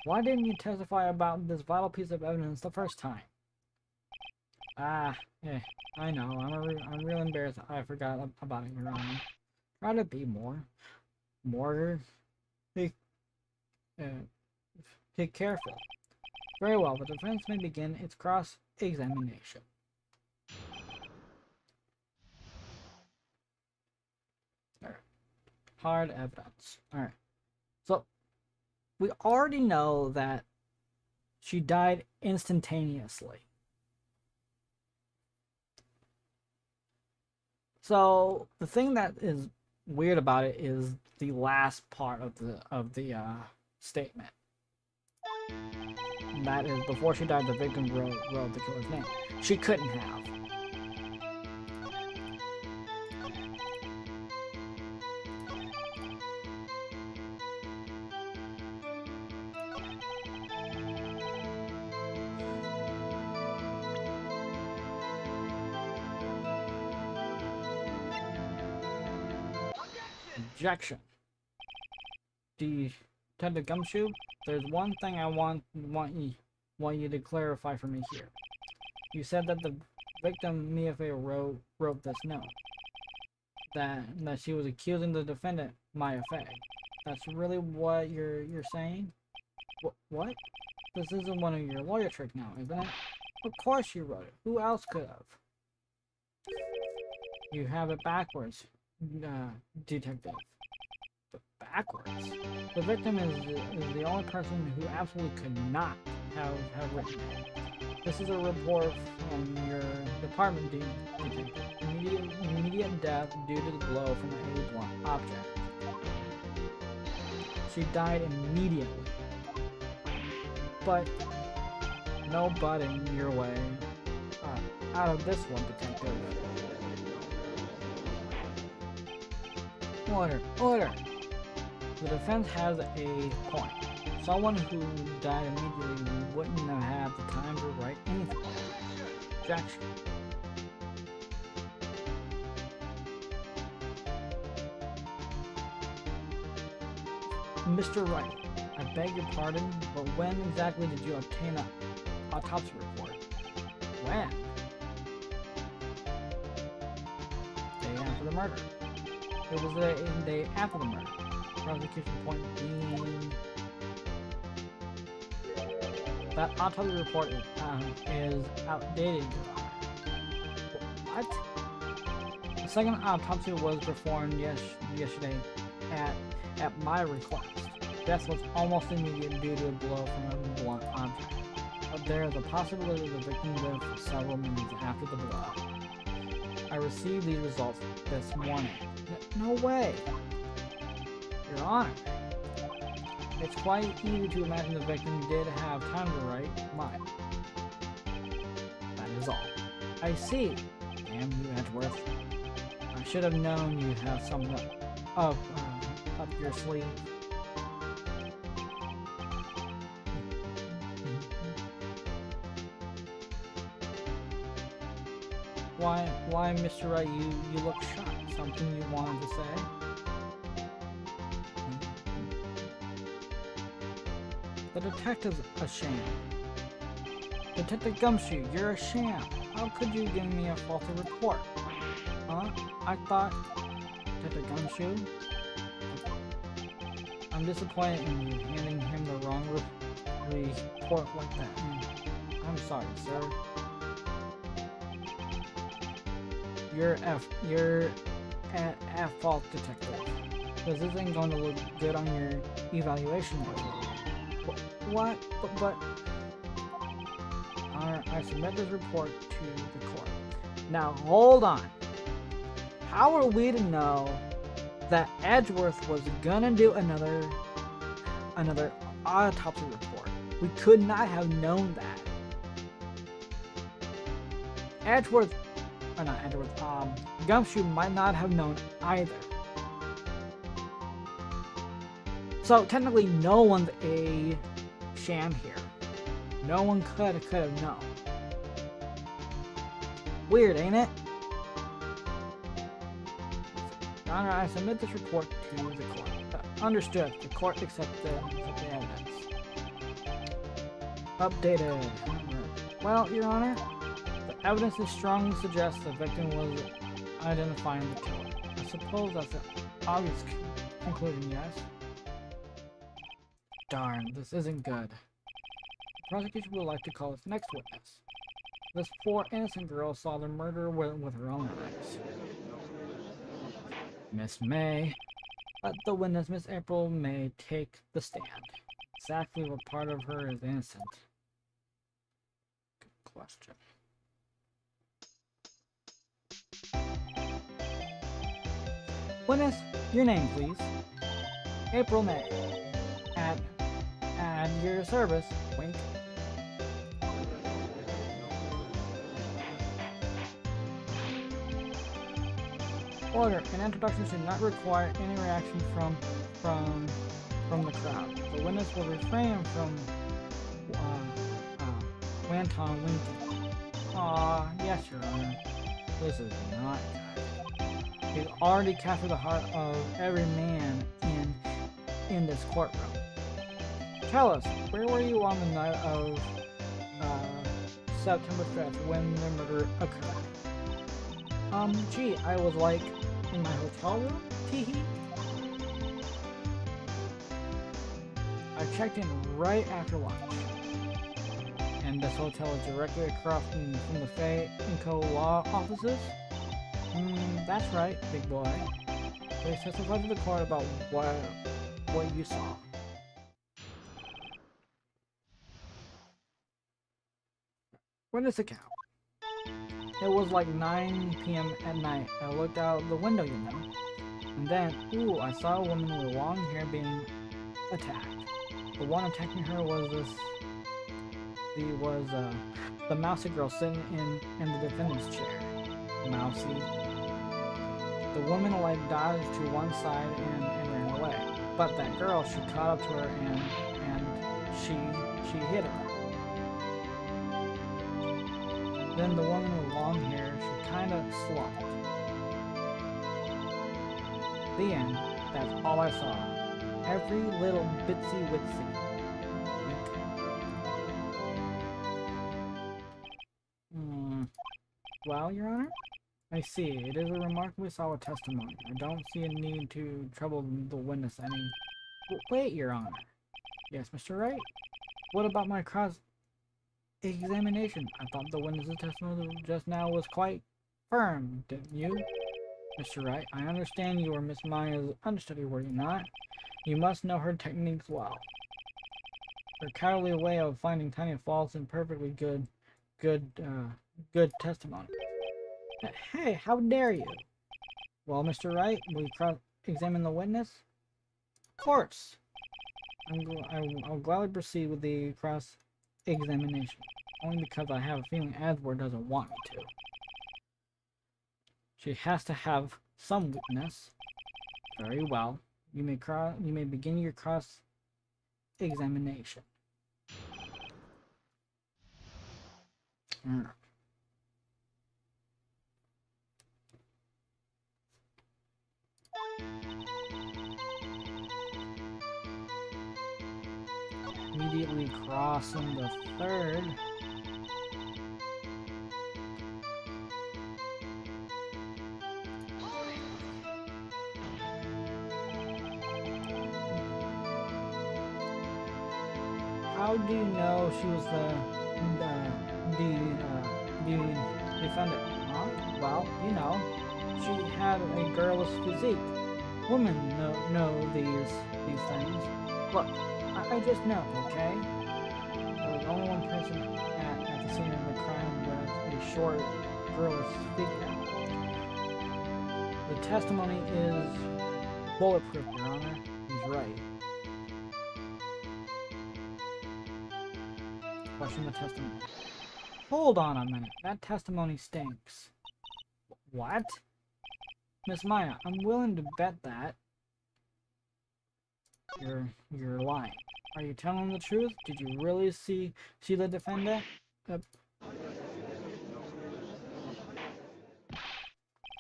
Why didn't you testify about this vital piece of evidence the first time? I know. I'm real embarrassed. I forgot about it, Your Honor. Try to be more careful. Very well, the defense may begin its cross-examination. Alright. Hard evidence. Alright. So, we already know that she died instantaneously. So, the thing that is weird about it is the last part of the statement. That is, before she died, the victim wrote the killer's name. She couldn't have. Objection. Detective Gumshoe, there's one thing I want you to clarify for me here. You said that the victim Mia Fey wrote this note. That she was accusing the defendant, Maya Fey. That's really what you're saying? What? This isn't one of your lawyer tricks now, isn't it? Of course you wrote it. Who else could have? You have it backwards, Detective. But backwards? The victim is the only person who absolutely could not have written it. This is a report from your department, Detective. Immediate death due to the blow from a blunt object. She died immediately. But no butting your way out of this one, Detective. Order! The defense has a point. Someone who died immediately wouldn't have had the time to write anything. Objection. Mr. Wright, I beg your pardon, but when exactly did you obtain an autopsy report? When? Day after the murder. It was the day after the murder. Prosecution point being that autopsy report is outdated. What? The second autopsy was performed yesterday at my request. Death was almost immediate due to a blow from a blunt object, but there is a possibility the victim lived for several minutes after the blow. I received these results this morning. No way! Your Honor, it's quite easy to imagine the victim did have time to write mine. That is all. I see. Damn you, Edgeworth. I should have known you'd have something up your sleeve. Why, Mr. Wright, you look shocked. Something you wanted to say? The detective's a sham. Detective Gumshoe, you're a sham. How could you give me a faulty report? Huh? I thought... Detective Gumshoe? I'm disappointed in you handing him the wrong report like that. I'm sorry, sir. You're at fault, detective. Because this ain't going to look good on your evaluation report. What? But I submit this report to the court. Now hold on. How are we to know that Edgeworth was gonna do another autopsy report? We could not have known that. Gumshoe might not have known either. So technically no one's a sham here. No one could have known. Weird, ain't it? Your Honor, I submit this report to the court. Understood. The court accepts the evidence. Updated. Well, Your Honor, the evidence is strongly suggests the victim was identifying the killer. I suppose that's an obvious conclusion, yes? Darn, this isn't good. The prosecution would like to call its next witness. This poor innocent girl saw the murder with her own eyes. Miss May. Let the witness, Miss April May, take the stand. Exactly what part of her is innocent? Good question. Witness, your name, please. April May. At your service. Wink. Order. An introduction should not require any reaction from the crowd. The witness will refrain from wanton winking. Yes, Your Honor. This is not good. He's already captured the heart of every man in this courtroom. Tell us, where were you on the night of September 5th when the murder occurred? Gee, I was like in my hotel room? Teehee. I checked in right after lunch. And this hotel is directly across from the Fay & Co. law offices? That's right, big boy. Please testify to the court about what you saw. Witness account. It was like 9 p.m. at night. I looked out the window, you know. And then, ooh, I saw a woman with long hair being attacked. The one attacking her was the mousy girl sitting in the defendant's chair. Mousy. The woman dodged to one side and ran away. But that girl, she caught up to her and she hit her. Then the woman with long hair, she kind of slumped. The end. That's all I saw. Every little bitsy witsy. Well, Your Honor? I see. It is a remarkably solid testimony. I don't see a need to trouble the witness any... Wait, Your Honor. Yes, Mr. Wright? What about my cross-examination? I thought the witness's testimony just now was quite firm, didn't you? Mr. Wright, I understand you are Miss Maya's understudy, were you not? You must know her techniques well. Her cowardly way of finding tiny faults in perfectly good testimony. Hey, how dare you? Well, Mr. Wright, will you cross-examine the witness? Of course. I'll gladly proceed with the cross-examination, only because I have a feeling Asward doesn't want me to. She has to have some weakness. Very well. You may begin your cross-examination. Immediately crossing the third. How do you know she was the defendant? Huh? Well, you know, she had a girlish physique. Women know these things. Look, I just know, okay? There was only one person at the scene of the crime with a short, girlish figure. The testimony is bulletproof, Your Honor. He's right. Question the testimony. Hold on a minute. That testimony stinks. What? Miss Maya, I'm willing to bet that you're lying. Are you telling the truth? Did you really see the defendant?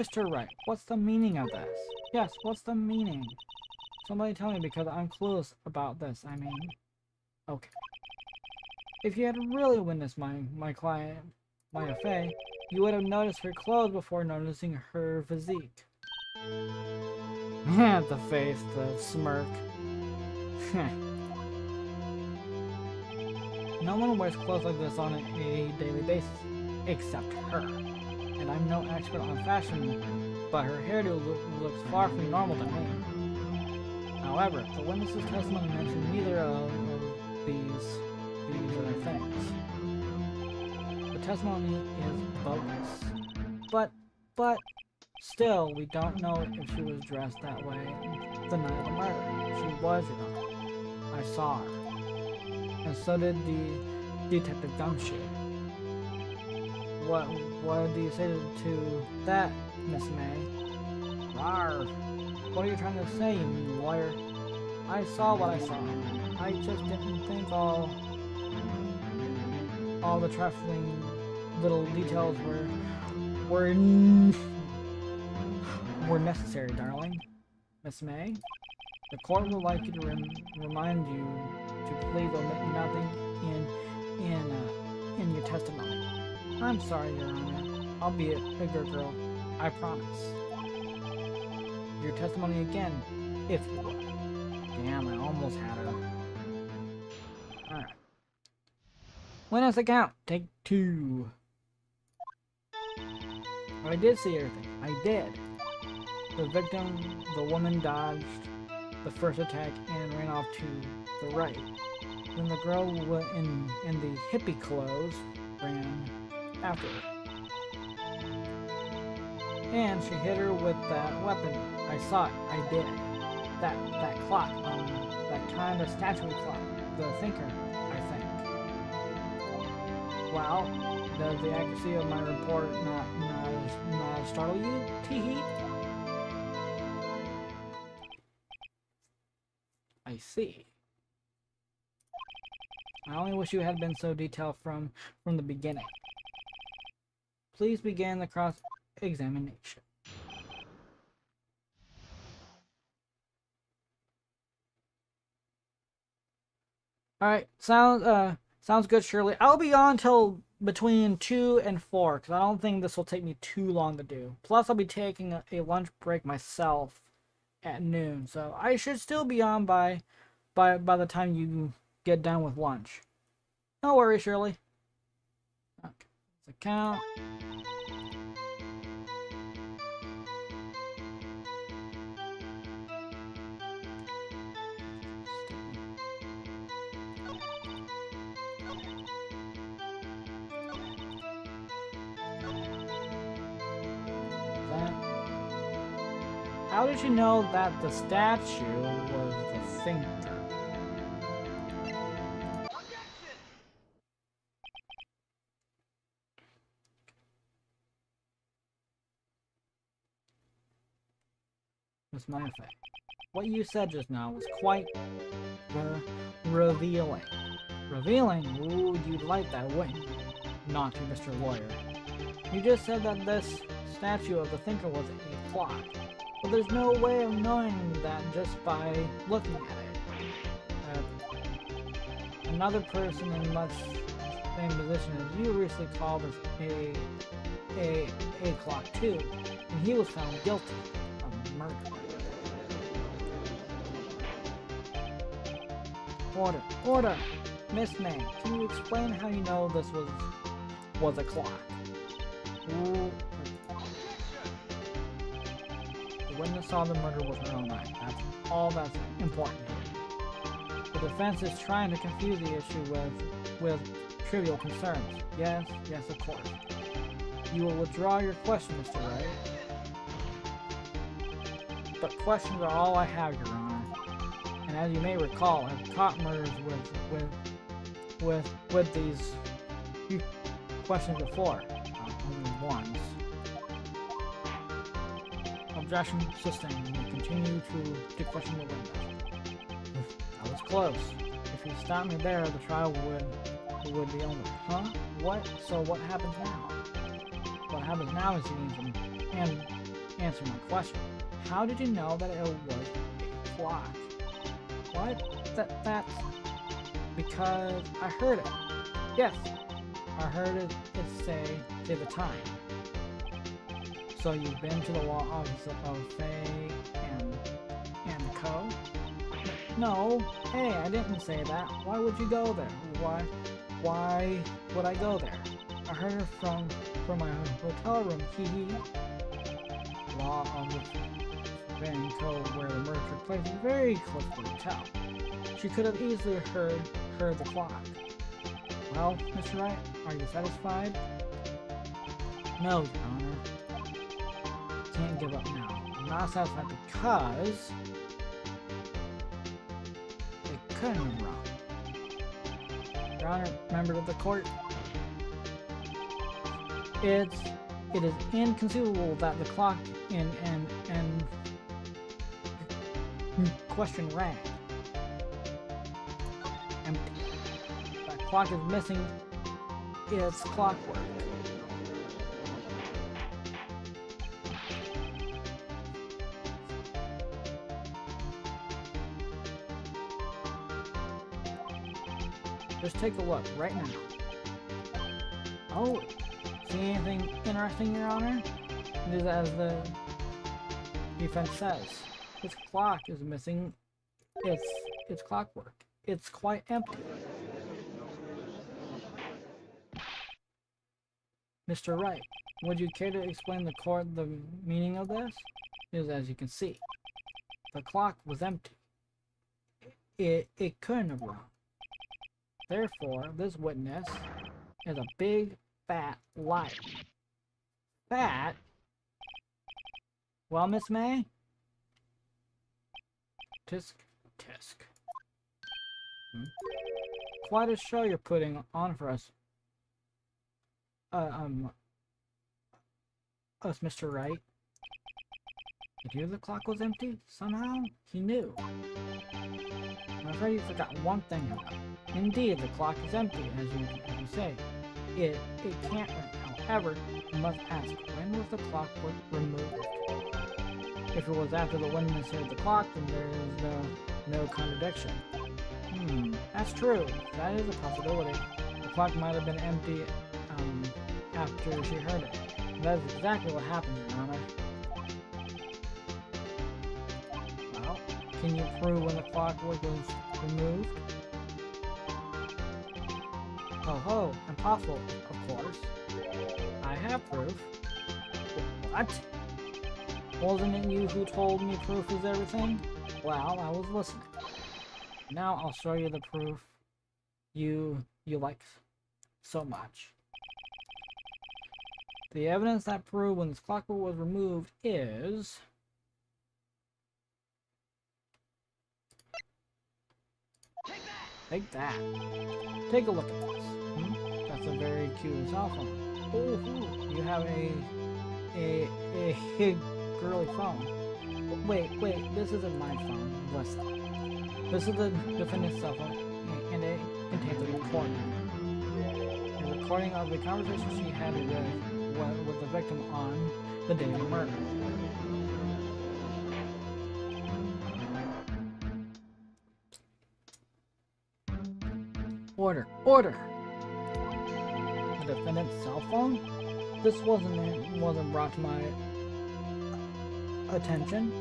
Mr. Wright, what's the meaning of this? Yes, what's the meaning? Somebody tell me, because I'm clueless about this. I mean, okay. If you had really witnessed my client, Maya Fey, you would have noticed her clothes before noticing her physique. The face, the smirk. No one wears clothes like this on a daily basis, except her. And I'm no expert on fashion, but her hairdo looks far from normal to me. However, the witness's testimony mentioned neither of these things. The testimony is bogus. But still, we don't know if she was dressed that way the night of the murder. She was, you know. I saw her. And so did the Detective Gumshoe. What do you say to that, Miss May? Rawr. What are you trying to say, you mean lawyer? I saw what I saw. I just didn't think all the trifling little details were necessary, darling. Miss May, the court would like you to remind you to please omit nothing in your testimony. I'm sorry, Your Honor. I'll be a good girl. I promise. Your testimony again, if you would. Damn, I almost had her. Alright. Witness account, take 2. I did see everything. I did. The woman dodged the first attack and ran off to the right. Then the girl in the hippie clothes ran after her. And she hit her with that weapon. I saw it. I did. That clock, that kind of statue clock. The thinker, I think. Wow. Does the accuracy of my report not startle you? Teehee. see. I only wish you had been so detailed from the beginning. Please begin the cross-examination. Alright, sounds good, Shirley. I'll be on till between 2 and 4, because I don't think this will take me too long to do. Plus, I'll be taking a lunch break myself at noon, so I should still be on by the time you get done with lunch. No worries, Shirley. Okay, let's account. How did you know that the statue was the thinker? Miss Mafe, what you said just now was quite revealing. Revealing? Ooh, you'd like that, wouldn't you? Naughty Mr. Lawyer. You just said that this statue of the thinker was a clock. But there's no way of knowing that just by looking at it. Another person in much same position as you recently called us a clock too, and he was found guilty of murder. Order! Miss May, can you explain how you know this was a clock? Ooh. The witness saw the murder with her own eyes. That's all that's important here. The defense is trying to confuse the issue with trivial concerns. Yes, of course. You will withdraw your question, Mr. Wright. But questions are all I have, Your Honor. And as you may recall, I've caught murders with these questions before. Only once. Objection sustained. You may continue to question the witness. That was close. If you stop me there, the trial would be over. Huh? What? So what happens now? What happens now is you need to answer my question. How did you know that it was a clock? What? That's because I heard it. Yes, I heard it say the time. So you've been to the law office of Faye and Co? No. Hey, I didn't say that. Why would you go there? Why would I go there? I heard her from my hotel room. Law office of Faye and Co, where the murder took place, is very close to the hotel. She could have easily heard the clock. Well, Mr. Wright, are you satisfied? No, Your Honor. Can't give up now. I'm not satisfied because it couldn't have wrong. Your Honor, members of the court, it is inconceivable that the clock in question rang. Empty. That clock is missing its clockwork. Just take a look right now. Oh, see anything interesting, Your Honor? It is as the defense says. This clock is missing its clockwork. It's quite empty. Mr. Wright, would you care to explain the court the meaning of this? It is as you can see. The clock was empty. It couldn't have wrong. Therefore, this witness is a big, fat liar. Fat? Well, Miss May? Tisk. Quite a show you're putting on for us. Us, Mr. Wright. He knew the clock was empty? Somehow, he knew. I'm afraid you forgot one thing, however. Indeed, the clock is empty, as you say. It can't run. However, you must ask, when was the clockwork removed? If it was after the witness heard the clock, then there is no contradiction. That's true. That is a possibility. The clock might have been empty after she heard it. That is exactly what happened, Your Honor. Well, can you prove when the clockwork was removed? Oh, impossible, of course. I have proof. What? Wasn't it you who told me proof is everything? Well, I was listening. Now I'll show you the proof you like so much. The evidence that proved when this clockwork was removed is... Take that! Take a look at this. That's a very cute cell phone. Oh, you have a girly phone. Wait, this isn't my phone. Listen. This is the defendant's cell phone, and it contains a recording. A recording of the conversation she had with the victim on the day of the murder. Order! The defendant's cell phone? This wasn't brought to my attention.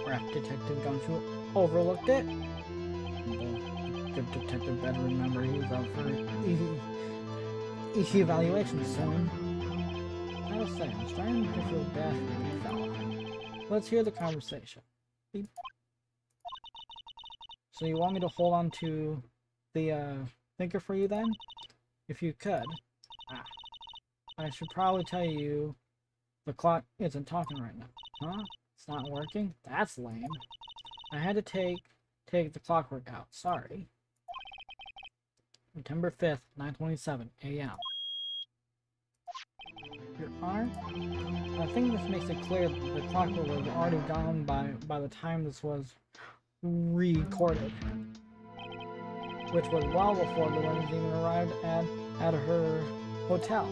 Perhaps Detective Gumshoe overlooked it. The good detective better remember he's out for evaluation soon. I gotta say, I'm starting to feel bad for the big fella. Let's hear the conversation. Beep. So you want me to hold on to the thinker for you then? If you could. I should probably tell you the clock isn't talking right now. Huh? It's not working? That's lame. I had to take the clockwork out. Sorry. September 5th, 9:27 a.m. Your Honor? I think this makes it clear that the clockwork was already gone by the time this was recorded. Which was well before the women even arrived at her hotel.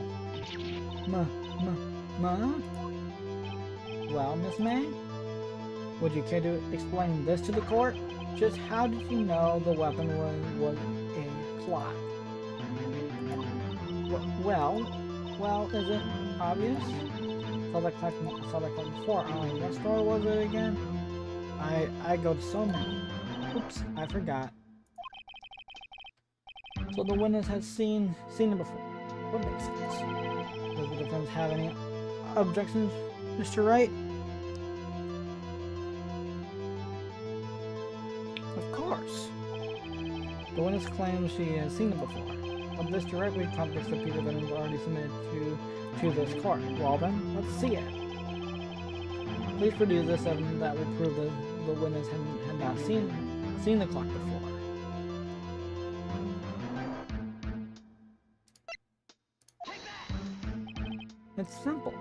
Well, Miss May? Would you care to explain this to the court? Just how did you know the weapon was a clock? Well, is it obvious? Saw that clock before. What store was it again? I go to so many. Oops, I forgot. So the witness has seen it before. What makes sense? Does the defense have any objections, Mr. Wright? Of course. The witness claims she has seen it before. But this directly contradicts the piece of evidence already submitted to this court. Well then, let's see it. Please produce this evidence that will prove that the witness had not seen the clock before. It's simple.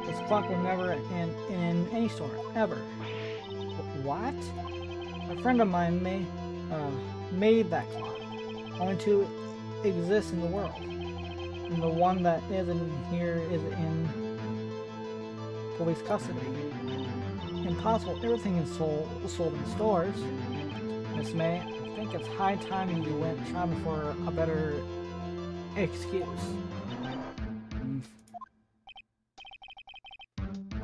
This clock was never in any store, ever. What? A friend of mine made that clock, only to exist in the world. And the one that isn't here is in police custody. Impossible. Everything is sold in stores. Miss May, I think it's high time you went shopping for a better excuse.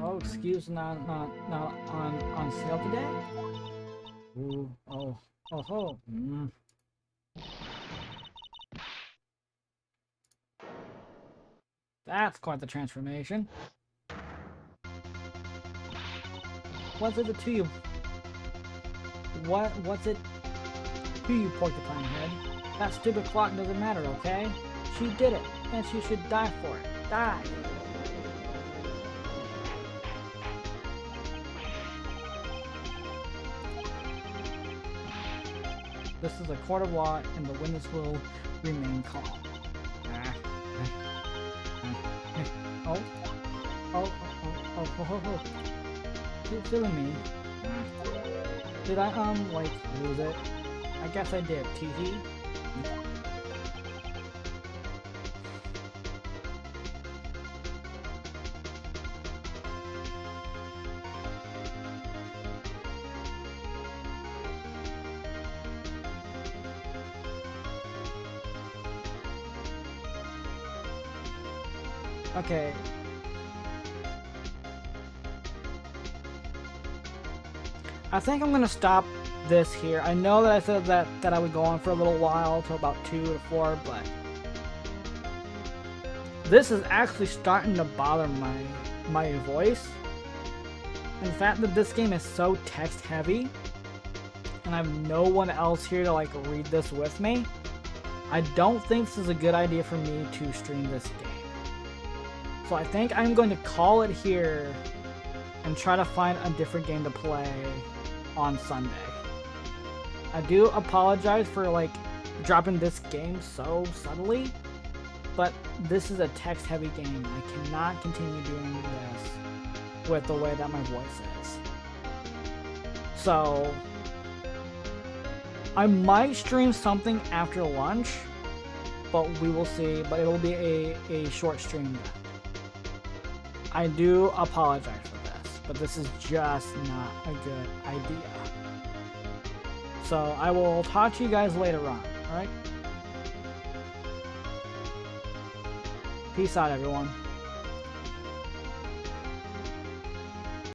Oh, excuse not on sale today? Ooh, oh. That's quite the transformation. What's it to you? What's it to you, porcupine head? That stupid clock doesn't matter, okay? She did it, and she should die for it. Die! This is a court of law, and the witness will remain calm. Oh. Keep killing me. Did I, like, lose it? I guess I did. TV? Okay. I think I'm gonna stop this here. I know that I said that I would go on for a little while, till about 2 to 4, but this is actually starting to bother my voice. And the fact that this game is so text heavy, and I have no one else here to like read this with me, I don't think this is a good idea for me to stream this game. So I think I'm going to call it here and try to find a different game to play on Sunday. I do apologize for like dropping this game so subtly, but this is a text heavy game. I cannot continue doing this with the way that my voice is. So I might stream something after lunch, but we will see. But it will be a short stream. I do apologize for this, but this is just not a good idea. So I will talk to you guys later on, alright? Peace out, everyone.